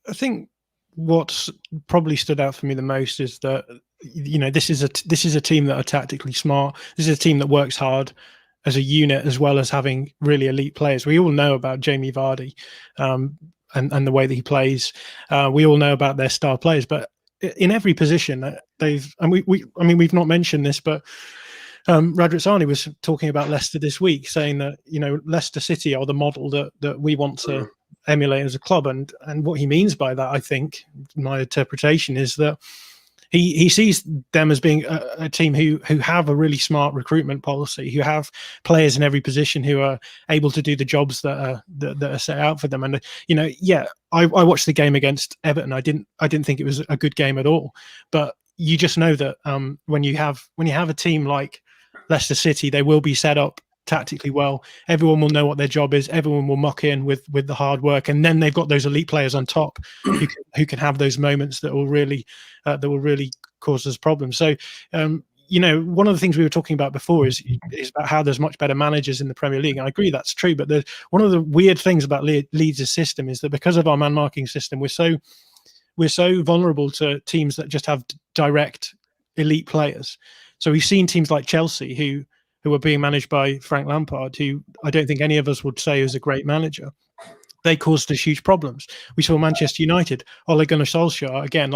B: I think what's probably stood out for me the most is that this is a team that are tactically smart. This is a team that works hard as a unit, as well as having really elite players. We all know about Jamie Vardy and the way that he plays. We all know about their star players, but in every position we've not mentioned this, but Radrizzani was talking about Leicester this week, saying that Leicester City are the model that we want to emulate as a club, and what he means by that, I think, my interpretation is that he sees them as being a team who have a really smart recruitment policy, who have players in every position who are able to do the jobs that are set out for them. And I watched the game against Everton. I didn't think it was a good game at all, but you just know that when you have a team like Leicester City, they will be set up tactically well. Everyone will know what their job is. Everyone will muck in with the hard work, and then they've got those elite players on top who can have those moments that will really cause us problems. So one of the things we were talking about before is about how there's much better managers in the Premier League. And I agree that's true, but one of the weird things about Leeds' system is that because of our man marking system, we're so vulnerable to teams that just have direct elite players. So we've seen teams like Chelsea who are being managed by Frank Lampard, who I don't think any of us would say is a great manager. They caused us huge problems. We saw Manchester United, Ole Gunnar Solskjaer, again,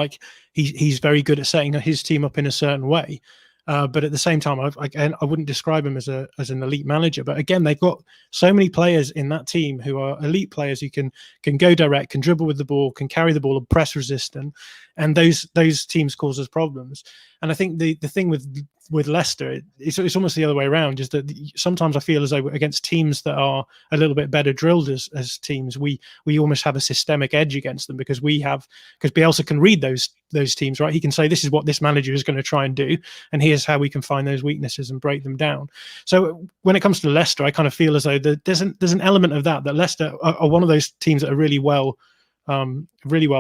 B: he's very good at setting his team up in a certain way. But at the same time, I wouldn't describe him as an elite manager. But again, they've got so many players in that team who are elite players who can go direct, can dribble with the ball, can carry the ball, and press resistant. And those teams cause us problems. And I think the thing with Leicester, it's almost the other way around, is that sometimes I feel as though against teams that are a little bit better drilled as teams, we almost have a systemic edge against them because Bielsa can read those teams, right? He can say, this is what this manager is going to try and do, and here's how we can find those weaknesses and break them down. So when it comes to Leicester, I kind of feel as though there's an element of that Leicester are one of those teams that are really well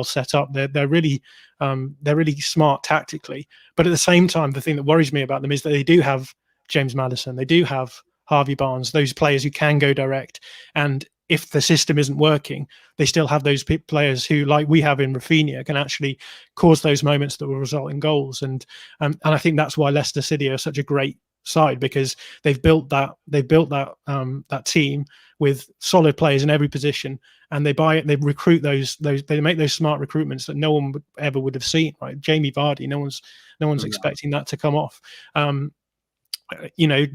B: set up. They're really smart tactically, but at the same time, the thing that worries me about them is that they do have James Maddison, they do have Harvey Barnes, those players who can go direct, and if the system isn't working, they still have those players who, like we have in Rafinha, can actually cause those moments that will result in goals. And I think that's why Leicester City are such a great side, because they've built that that team with solid players in every position, and they recruit those they make those smart recruitments that no one would have seen. Right, Jamie Vardy, no one's expecting that to come off. You know,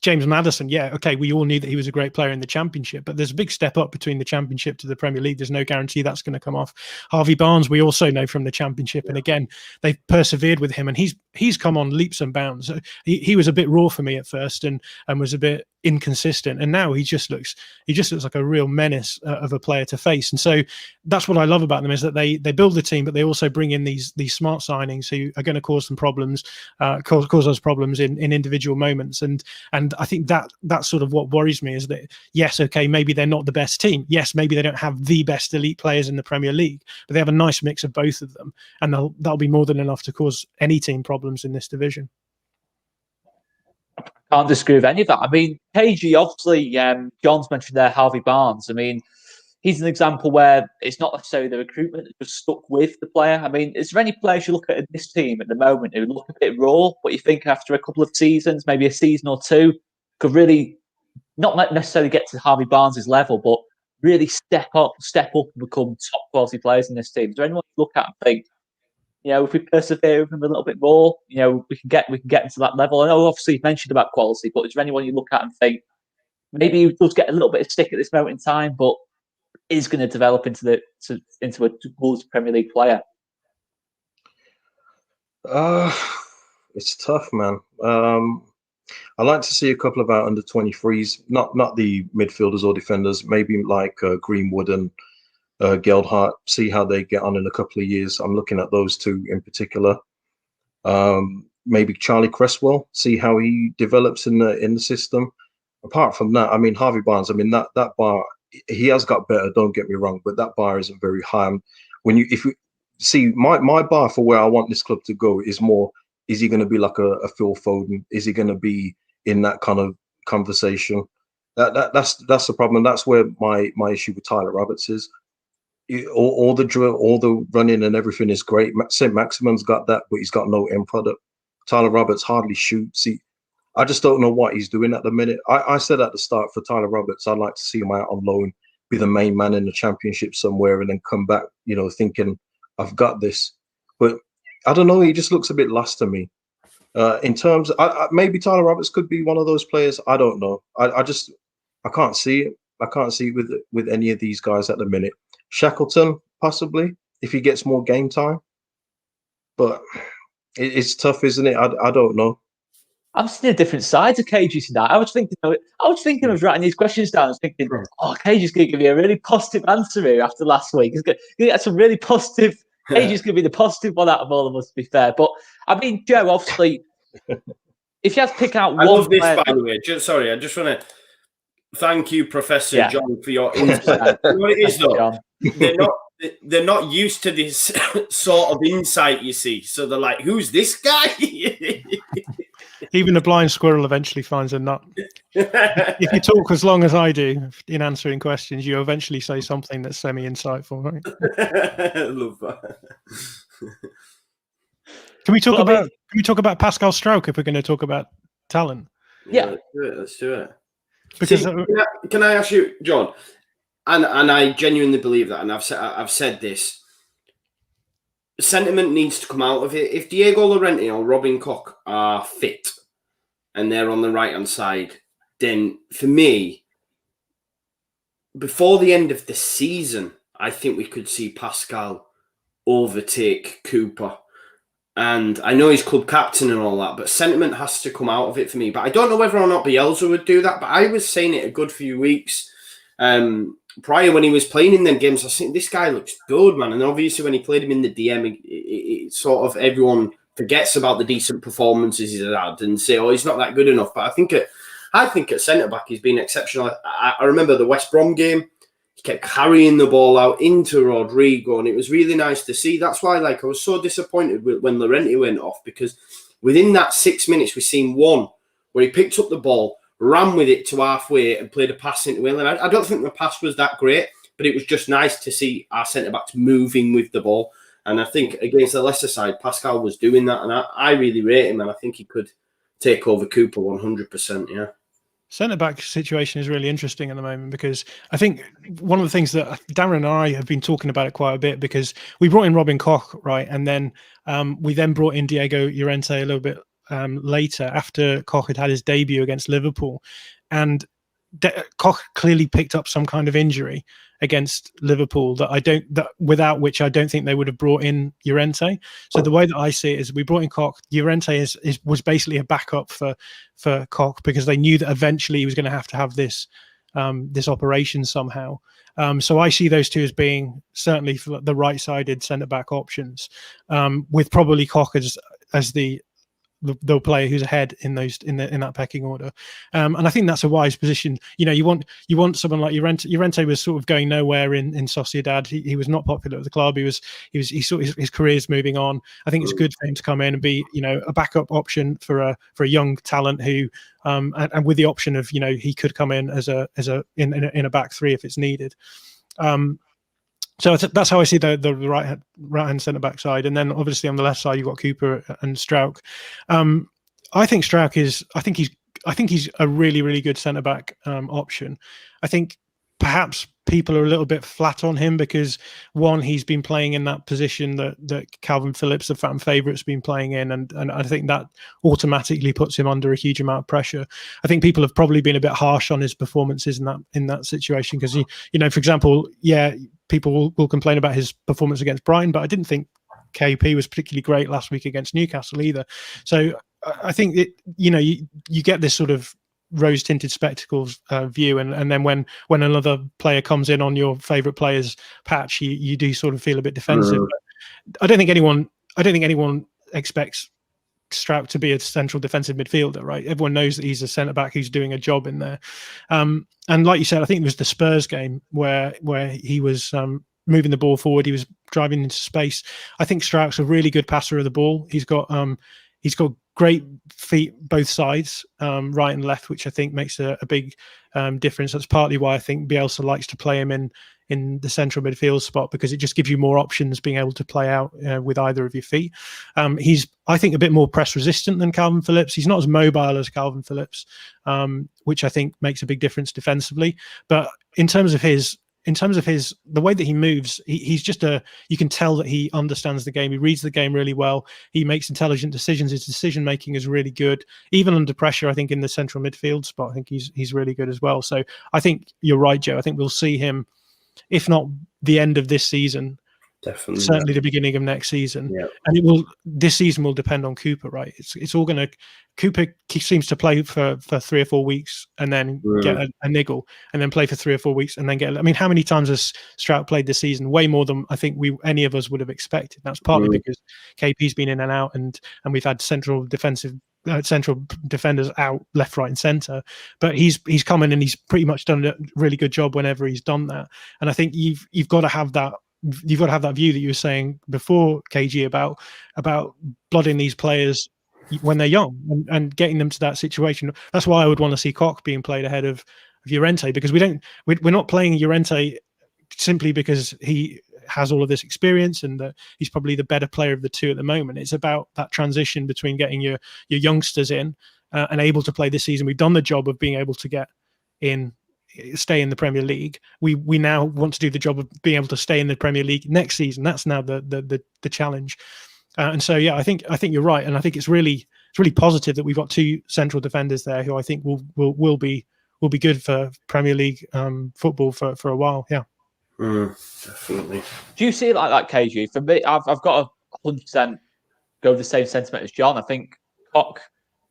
B: James Maddison, yeah, okay, we all knew that he was a great player in the Championship, but there's a big step up between the Championship to the Premier League. There's no guarantee that's going to come off. Harvey Barnes, we also know from the Championship, and again, they've persevered with him, and he's come on leaps and bounds. He was a bit raw for me at first, and was a bit inconsistent, and now he just looks like a real menace of a player to face. And so that's what I love about them, is that they build the team, but they also bring in these smart signings who are going to cause them problems, cause us problems in individual moments. And I think that's sort of what worries me, is that yes, okay, maybe they're not the best team, yes, maybe they don't have the best elite players in the Premier League, but they have a nice mix of both of them, and that'll be more than enough to cause any team problems in this division.
A: Can't disagree with any of that. I mean, KG, obviously, John's mentioned there Harvey Barnes. I mean, he's an example where it's not necessarily the recruitment that just stuck with the player. I mean, is there any players you look at in this team at the moment who look a bit raw, but you think after a couple of seasons, maybe a season or two, could really not necessarily get to Harvey Barnes' level, but really step up and become top quality players in this team? Is there anyone you look at and think, you know, if we persevere with him a little bit more, you know, we can get into that level? I know obviously you've mentioned about quality, but is there anyone you look at and think maybe he does get a little bit of stick at this moment in time, but is going to develop into a good Premier League player?
D: It's tough, man. I like to see a couple of our under 23s, not the midfielders or defenders, maybe like Greenwood and Geldhart, see how they get on in a couple of years. I'm looking at those two in particular. Maybe Charlie Cresswell, see how he develops in the system. Apart from that, I mean, Harvey Barnes, I mean, that bar, he has got better, don't get me wrong, but that bar isn't very high. If you see my bar for where I want this club to go is more, is he going to be like a Phil Foden? Is he going to be in that kind of conversation? That's the problem. That's where my issue with Tyler Roberts is. All the drill, all the running and everything is great. St. Maximin's got that, but he's got no end product. Tyler Roberts hardly shoots. I just don't know what he's doing at the minute. I said at the start, for Tyler Roberts, I'd like to see him out on loan, be the main man in the Championship somewhere, and then come back, you know, thinking I've got this. But I don't know. He just looks a bit lost to me. In terms, maybe Tyler Roberts could be one of those players. I don't know. I can't see it. I can't see it with any of these guys at the minute. Shackleton, possibly, if he gets more game time. But it's tough, isn't it? I don't know.
A: I'm seeing a different side to KG tonight. I was thinking of writing these questions down. I was thinking, oh, KG's going to give you a really positive answer here after last week. He's going to get some really positive. KG's going to be the positive one out of all of us, to be fair. But I mean, Joe, obviously, if you had to pick out one,
C: I love this,
A: player,
C: by the way. Sorry, I just want to thank you, Professor John, for your insight. You know what it is, though? They're not used to this sort of insight, you see. So they're like, who's this guy?
B: Even a blind squirrel eventually finds a nut. If you talk as long as I do in answering questions, you eventually say something that's semi-insightful, right?
C: I love that.
B: Can we talk about Pascal Struijk if we're going to talk about talent?
A: Yeah,
C: let's do it.
B: Because
C: can I ask you, John? And I genuinely believe that, and I've said this. Sentiment needs to come out of it. If Diego Llorente or Robin Koch are fit and they're on the right-hand side, then for me, before the end of the season, I think we could see Pascal overtake Cooper. And I know he's club captain and all that, but sentiment has to come out of it for me. But I don't know whether or not Bielsa would do that, but I was saying it a good few weeks prior when he was playing in them games. I think this guy looks good, man. And obviously when he played him in the DM, it sort of everyone forgets about the decent performances he's had and say, oh, he's not that good enough. But I think at centre-back he's been exceptional. I remember the West Brom game. He kept carrying the ball out into Rodrigo, and it was really nice to see. That's why, I was so disappointed when Llorente went off, because within that 6 minutes, we've seen one where he picked up the ball, ran with it to halfway, and played a pass into Will. And I don't think the pass was that great, but it was just nice to see our centre-backs moving with the ball. And I think against the Leicester side, Pascal was doing that, and I really rate him, and I think he could take over Cooper 100%. Yeah.
B: Centre back situation is really interesting at the moment, because I think one of the things that Darren and I have been talking about it quite a bit, because we brought in Robin Koch, right, and then we then brought in Diego Llorente a little bit later, after Koch had his debut against Liverpool, and Koch clearly picked up some kind of injury against Liverpool that without which I don't think they would have brought in Llorente. So the way that I see it is, we brought in Koch. Llorente was basically a backup for Koch, because they knew that eventually he was going to have this this operation somehow. So I see those two as being certainly for the right-sided centre-back options, with probably Koch as the player who's ahead in that pecking order, and I think that's a wise position. You know, you want someone like Llorente. Llorente was sort of going nowhere in Sociedad. He was not popular at the club. He sort of, his career's moving on. I think it's good for him to come in and be, you know, a backup option for a young talent who, and with the option of, you know, he could come in in a back three if it's needed. So that's how I see the right hand centre back side, and then obviously on the left side you've got Cooper and Struijk. I think Struijk is. I think he's a really good centre back option. I think perhaps people are a little bit flat on him because, one, he's been playing in that position that Calvin Phillips, the fan favourite, has been playing in, and I think that automatically puts him under a huge amount of pressure. I think people have probably been a bit harsh on his performances in that situation, because you know, for example, yeah, people will complain about his performance against Brighton, but I didn't think KP was particularly great last week against Newcastle either. So I think you get this sort of rose-tinted spectacles view, and then when another player comes in on your favourite player's patch, you do sort of feel a bit defensive. But I don't think anyone expects Struijk to be a central defensive midfielder, right? Everyone knows that he's a centre back who's doing a job in there. And like you said, I think it was the Spurs game where he was moving the ball forward. He was driving into space. I think Struijk's a really good passer of the ball. He's got great feet both sides, right and left, which I think makes a big difference. That's partly why I think Bielsa likes to play him in the central midfield spot, because it just gives you more options being able to play out with either of your feet. He's, I think, a bit more press resistant than Calvin Phillips. He's not as mobile as Calvin Phillips, which I think makes a big difference defensively. But in terms of the way that he moves, he's just you can tell that he understands the game. He reads the game really well. He makes intelligent decisions. His decision making is really good, even under pressure. I think in the central midfield spot, I think he's really good as well. So I think you're right, Joe. I think we'll see him, if not the end of this season, definitely certainly the beginning of next season. Yeah. And this season will depend on Cooper, right? It's all going to. Cooper seems to play for 3 or 4 weeks and then get a niggle, and then play for 3 or 4 weeks and then get. I mean, how many times has Struijk played this season? Way more than I think any of us would have expected. That's partly because KP's been in and out, and we've had central defenders out left, right, and centre. But he's come in and he's pretty much done a really good job whenever he's done that. And I think you've got to have that. You've got to have that view that you were saying before, KG, about blooding these players when they're young and getting them to that situation. That's why I would want to see Koch being played ahead of Llorente, because we're not playing Llorente simply because he has all of this experience and that he's probably the better player of the two at the moment. It's about that transition between getting your youngsters in and able to play this season. We've done the job of being able to stay in the Premier League. We now want to do the job of being able to stay in the Premier League next season. That's now the challenge. And so, yeah, I think you're right, and I think it's really positive that we've got two central defenders there who I think will be good for Premier League football for a while. Yeah,
C: definitely.
A: Do you see it like that, KG? For me, I've got 100% go with the same sentiment as John. I think Koch,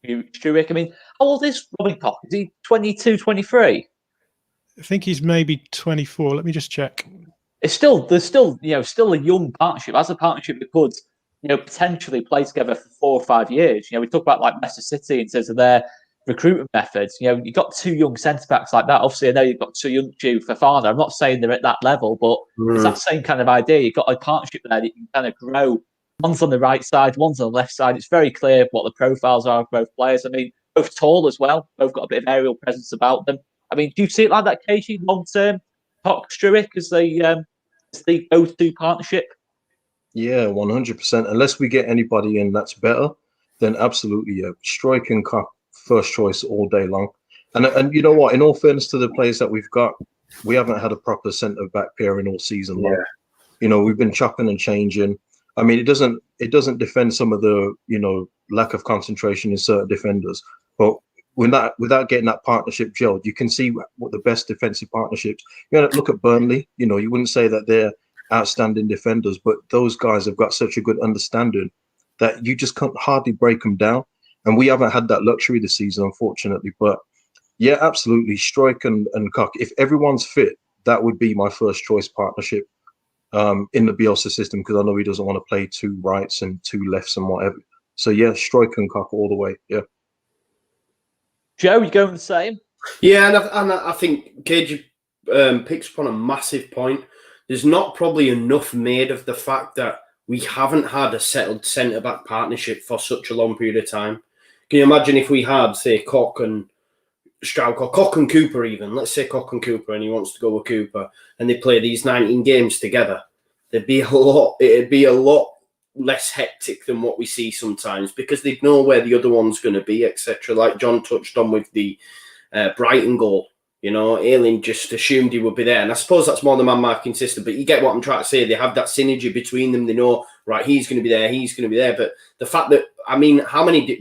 A: Struijk. I mean, how old is Robin Koch? Is he 22, 23?
B: I think he's maybe 24. Let me just check.
A: There's still a young partnership. As a partnership that could, potentially play together for 4 or 5 years. We talk about like Leicester City in terms of their recruitment methods. You've got two young centre backs like that. Obviously, I know you've got two young Fofana. I'm not saying they're at that level, but it's that same kind of idea. You've got a partnership there that you can kind of grow. One's on the right side, one's on the left side. It's very clear what the profiles are of both players. I mean, both tall as well. Both got a bit of aerial presence about them. I mean, do you see it like that, KG, long term? Koch, Struijk as the go-to partnership?
D: Yeah, 100%. Unless we get anybody in that's better, then absolutely, yeah. Struijk and Cock, first choice all day long. And you know what? In all fairness to the players that we've got, we haven't had a proper centre back pairing all season long. You know, we've been chopping and changing. I mean, it doesn't defend some of the, you know, lack of concentration in certain defenders, but without getting that partnership gelled, you can see what the best defensive partnerships. You know, look at Burnley. You know, you wouldn't say that they're outstanding defenders, but those guys have got such a good understanding that you just can't hardly break them down. And we haven't had that luxury this season, unfortunately. But yeah, absolutely, Struijk and Cock. If everyone's fit, that would be my first choice partnership in the Bielsa system, because I know he doesn't want to play two rights and two lefts and whatever. So yeah, Struijk and Cock all the way. Yeah.
A: Joe, you going the same?
C: Yeah, and I think Cage picks up on a massive point. There's not probably enough made of the fact that we haven't had a settled centre-back partnership for such a long period of time. Can you imagine if we had, say, Cock and Struijk, or Cock and Cooper even? Let's say Cock and Cooper, and he wants to go with Cooper, and they play these 19 games together. It'd be a lot less hectic than what we see sometimes, because they'd know where the other one's going to be, etc. Like John touched on with the Brighton goal. You know, Ayling just assumed he would be there. And I suppose that's more the man-marking system. But you get what I'm trying to say. They have that synergy between them. They know, right, he's going to be there, he's going to be there. But the fact that, I mean,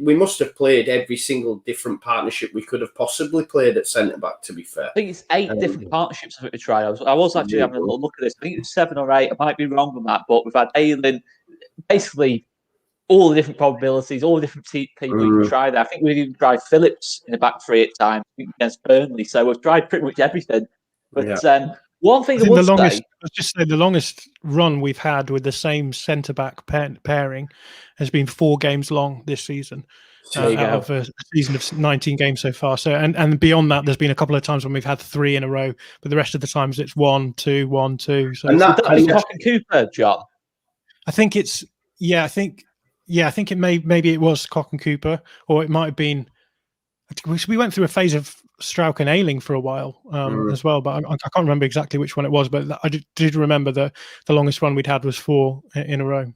C: we must have played every single different partnership we could have possibly played at centre-back, to be fair.
A: I think it's 8 different partnerships I think we tried. I was actually having a little look at this. I think it's 7 or 8. I might be wrong on that. But we've had Ayling, basically all the different probabilities, all the different people we can try there. I think we've even tried Phillips in the back three at times against Burnley. So we've tried pretty much everything. But one thing I would say...
B: Let's just say the longest run we've had with the same centre-back pairing has been 4 games long this season. Out of a season of 19 games so far. So and beyond that, there's been a couple of times when we've had 3 in a row, but the rest of the times it's 1, 2, 1, 2. So
A: and that be Cock and Cooper, John?
B: I think it's I think it maybe it was Cock and Cooper, or it might have been. We went through a phase of Struijk and Ayling for a while as well, but I can't remember exactly which one it was. But I did remember the longest run we'd had was 4 in a row.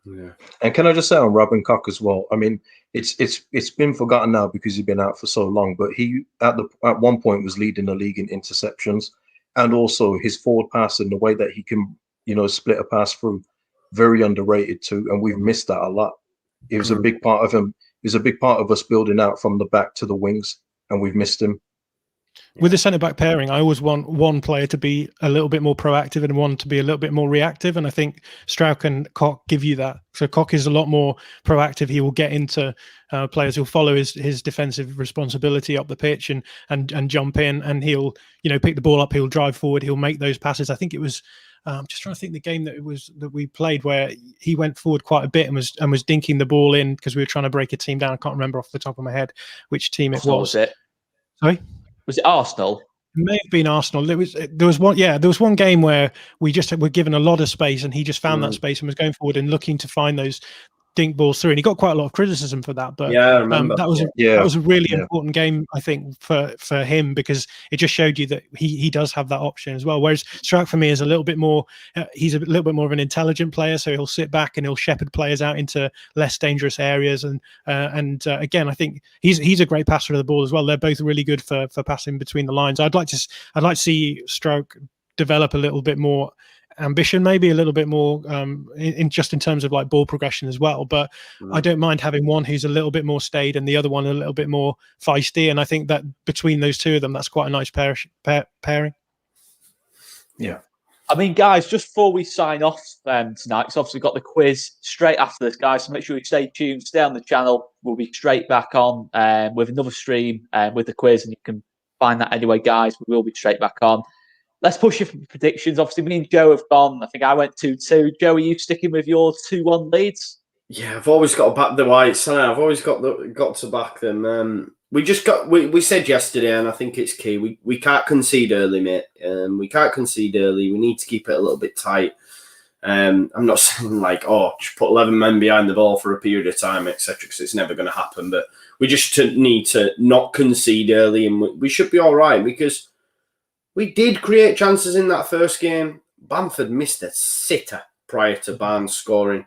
D: Yeah, and can I just say on Robin Cock as well? I mean, it's been forgotten now because he's been out for so long, but he at one point was leading the league in interceptions, and also his forward pass and the way that he can, you know, split a pass through, very underrated too, and we've missed that a lot. It was a big part of him. It was a big part of us building out from the back to the wings, and we've missed him.
B: With the centre-back pairing, I always want one player to be a little bit more proactive and one to be a little bit more reactive, and I think Struijk and Cock give you that. So Cock is a lot more proactive. He will get into players. He'll follow his defensive responsibility up the pitch and jump in, and he'll, you know, pick the ball up. He'll drive forward. He'll make those passes. I think it was... I'm just trying to think the game that we played where he went forward quite a bit and was dinking the ball in because we were trying to break a team down. I can't remember off the top of my head which team it was.
A: Was it?
B: Sorry?
A: Was it Arsenal?
B: It may have been Arsenal. There was one game where we just were given a lot of space and he just found that space and was going forward and looking to find those dink balls through, and he got quite a lot of criticism for that. But
C: yeah, I remember.
B: That was a really important game, I think, for him, because it just showed you that he does have that option as well. Whereas Struijk for me is a little bit more. He's a little bit more of an intelligent player, so he'll sit back and he'll shepherd players out into less dangerous areas. And again, I think he's a great passer of the ball as well. They're both really good for passing between the lines. I'd like to see Struijk develop a little bit more ambition, maybe a little bit more in terms of like ball progression as well, but I don't mind having one who's a little bit more staid and the other one a little bit more feisty, and I think that between those two of them, that's quite a nice pairing.
D: Yeah,
A: I mean, guys, just before we sign off tonight, because obviously we've got the quiz straight after this, guys, so make sure you stay tuned, stay on the channel. We'll be straight back on with another stream with the quiz, and you can find that anyway, guys. We will be straight back on. Let's push you for predictions. Obviously, me and Joe have gone. I think I went 2-2. Joe, are you sticking with your 2-1 leads?
C: Yeah, I've always got to back the Whites. I've always got to back them. We said yesterday, and I think it's key. We can't concede early, mate. We can't concede early. We need to keep it a little bit tight. I'm not saying like, just put 11 men behind the ball for a period of time, etc., because it's never going to happen. But we just need to not concede early, and we should be all right, because we did create chances in that first game. Bamford missed a sitter prior to Barnes scoring.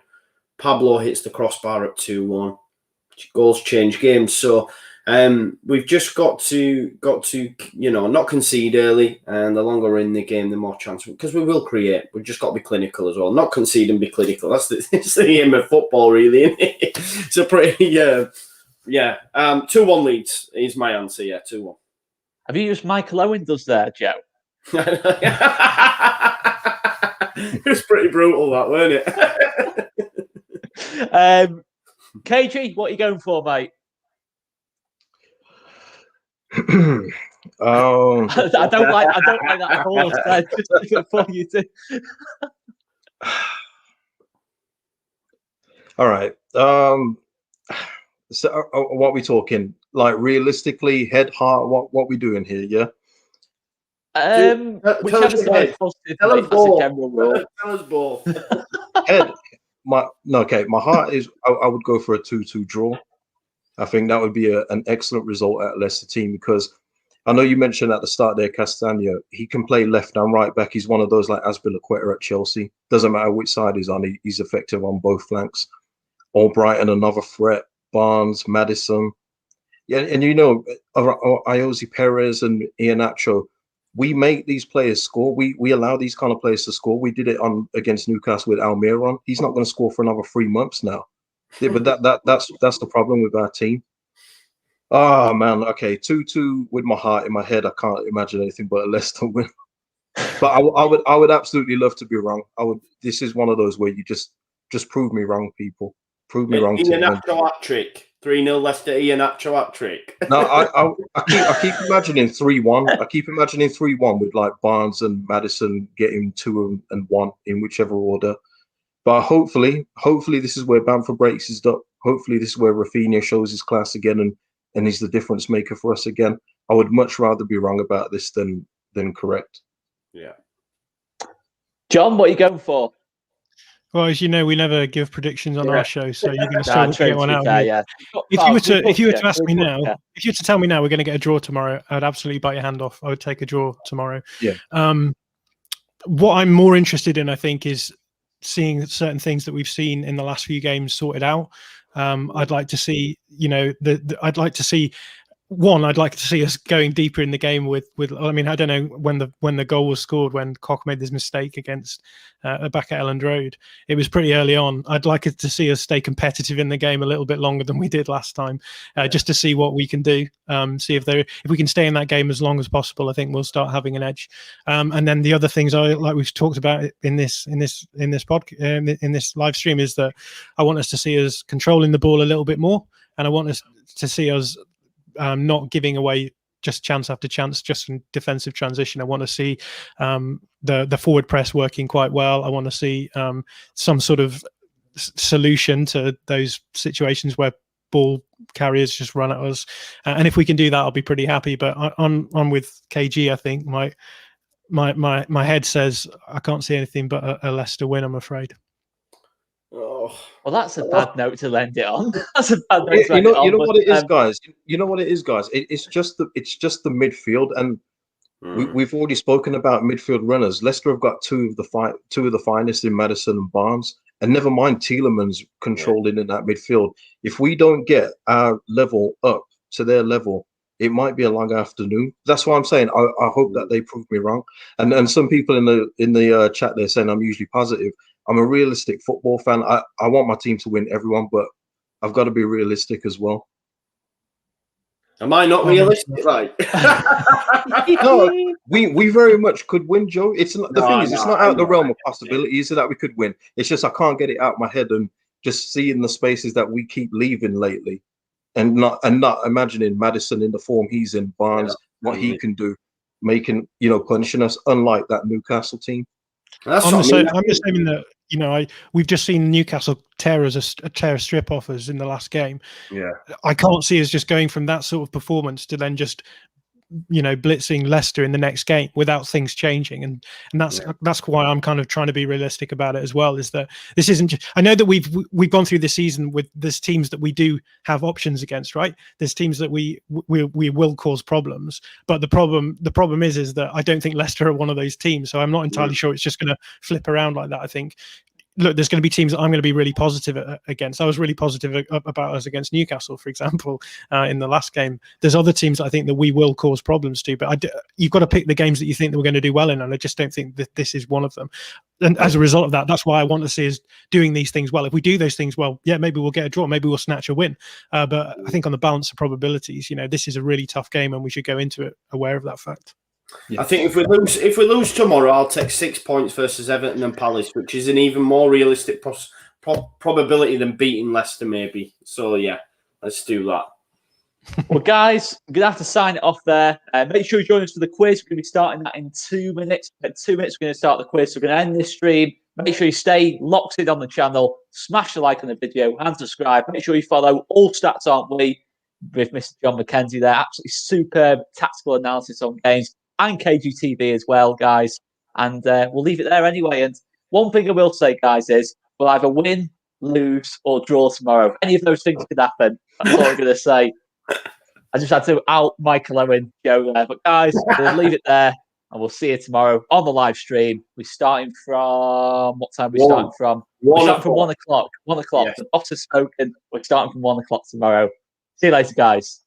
C: Pablo hits the crossbar at 2-1. goals change games. So we've just got to not concede early, and the longer we're in the game, the more chance, because we will create. We've just got to be clinical as well. Not concede and be clinical. That's the aim of football, really, isn't it? So pretty 2-1 Leeds is my answer. Yeah, 2-1.
A: Have you used Michael Owen does there, Joe?
C: It was pretty brutal, that, weren't it?
A: KG, what are you going for, mate? I don't like that horse. Just before you do.
D: All right. So what are we talking? Like realistically, head, heart. What we doing here? Yeah.
A: Whichever's the most positive.
C: Tell us both.
A: General rule.
C: Tell us both.
D: Head. My heart is. I would go for a 2-2 draw. I think that would be an excellent result at Leicester team, because I know you mentioned at the start there, Castagna, he can play left and right back. He's one of those like Azpilicueta at Chelsea. Doesn't matter which side he's on, he's effective on both flanks. Albrighton, another threat. Barnes, Maddison. Yeah, and Iosi Perez and Iheanacho, we make these players score. We allow these kind of players to score. We did it against Newcastle with Almiron. He's not going to score for another 3 months now. Yeah, but that's the problem with our team. Oh man, okay, 2-2 with my heart in my head. I can't imagine anything but a Leicester win. But I would absolutely love to be wrong. This is one of those where you just prove me wrong, people. Prove me wrong.
C: Iheanacho hat trick. 3-0 Leicester. Iheanacho hat trick.
D: No, I keep imagining 3-1. I keep imagining 3-1 with like Barnes and Maddison getting 2 and 1 in whichever order. But hopefully this is where Bamford breaks his duck. Hopefully this is where Rafinha shows his class again and he's the difference maker for us again. I would much rather be wrong about this than correct.
C: Yeah.
A: John, what are you going for?
B: Well, as you know, we never give predictions on our show, so you're going to struggle to get one out.
A: Yeah.
B: If you were to ask me now, if you were to tell me now we're going to get a draw tomorrow, I'd absolutely bite your hand off. I would take a draw tomorrow.
D: Yeah.
B: What I'm more interested in, I think, is seeing certain things that we've seen in the last few games sorted out. I'd like to see, I'd like to see us going deeper in the game with. I mean, I don't know when the goal was scored, when Koch made this mistake against back at Elland Road. It was pretty early on. I'd like it to see us stay competitive in the game a little bit longer than we did last time, just to see what we can do. See if we can stay in that game as long as possible. I think we'll start having an edge. And then the other things like we've talked about in this podcast, in this live stream, is that I want us to see us controlling the ball a little bit more, and I want us to see us not giving away just chance after chance, just in defensive transition. I want to see the forward press working quite well. I want to see some sort of solution to those situations where ball carriers just run at us. And if we can do that, I'll be pretty happy. But I'm with KG. I think my head says I can't see anything but a Leicester win, I'm afraid.
C: Oh.
A: Well, that's a bad note to end it on. That's a bad note to
D: end it on. You know what it is, guys? You know what it is, guys? It's just the midfield, and we've already spoken about midfield runners. Leicester have got two of the finest in Maddison and Barnes, and never mind Tielemans controlling in that midfield. If we don't get our level up to their level, it might be a long afternoon. That's why I'm saying I hope that they prove me wrong. And some people in the chat they're saying I'm usually positive. I'm a realistic football fan. I want my team to win everyone, but I've got to be realistic as well.
C: Am I not realistic? Like,
D: no, we very much could win, Joe. It's not, the thing is, it's not out of the realm of possibility, is it, that we could win? It's just I can't get it out of my head and just seeing the spaces that we keep leaving lately, and not imagining Maddison in the form he's in, Barnes, what he can do, making punishing us, unlike that Newcastle team.
B: I'm just saying that we've just seen Newcastle tear a strip off us in the last game.
D: Yeah,
B: I can't see us just going from that sort of performance to then just blitzing Leicester in the next game without things changing, and that's why I'm kind of trying to be realistic about it as well. Is that this isn't just, I know that we've gone through this season with there's teams that we do have options against, right? There's teams that we will cause problems, but the problem is that I don't think Leicester are one of those teams, so I'm not entirely sure it's just going to flip around like that. I think look, there's going to be teams that I'm going to be really positive against. I was really positive about us against Newcastle, for example, in the last game. There's other teams that I think that we will cause problems to, but you've got to pick the games that you think that we're going to do well in, and I just don't think that this is one of them. And as a result of that, that's why I want to see us doing these things well. If we do those things well, yeah, maybe we'll get a draw, maybe we'll snatch a win. But I think on the balance of probabilities, this is a really tough game, and we should go into it aware of that fact.
C: Yeah. I think if we lose tomorrow, I'll take 6 points versus Everton and Palace, which is an even more realistic probability than beating Leicester, maybe. So yeah, let's do that.
A: Well, guys, we're gonna have to sign it off there. Make sure you join us for the quiz. We're gonna be starting that in 2 minutes. In 2 minutes, we're gonna start the quiz. So we're gonna end this stream. Make sure you stay locked in on the channel. Smash the like on the video and subscribe. Make sure you follow All Stats Aren't We with Mr. John McKenzie there. Absolutely superb tactical analysis on games. And KGTV as well, guys. And we'll leave it there anyway. And one thing I will say, guys, is we'll either win, lose, or draw tomorrow. Any of those things could happen. That's all I'm going to say. I just had to out Michael Owen Joe there. But, guys, we'll leave it there. And we'll see you tomorrow on the live stream. We're starting from... What time are we starting from? We're starting from 1 o'clock. 1 o'clock. Yes. The boss has spoken. We're starting from 1 o'clock tomorrow. See you later, guys.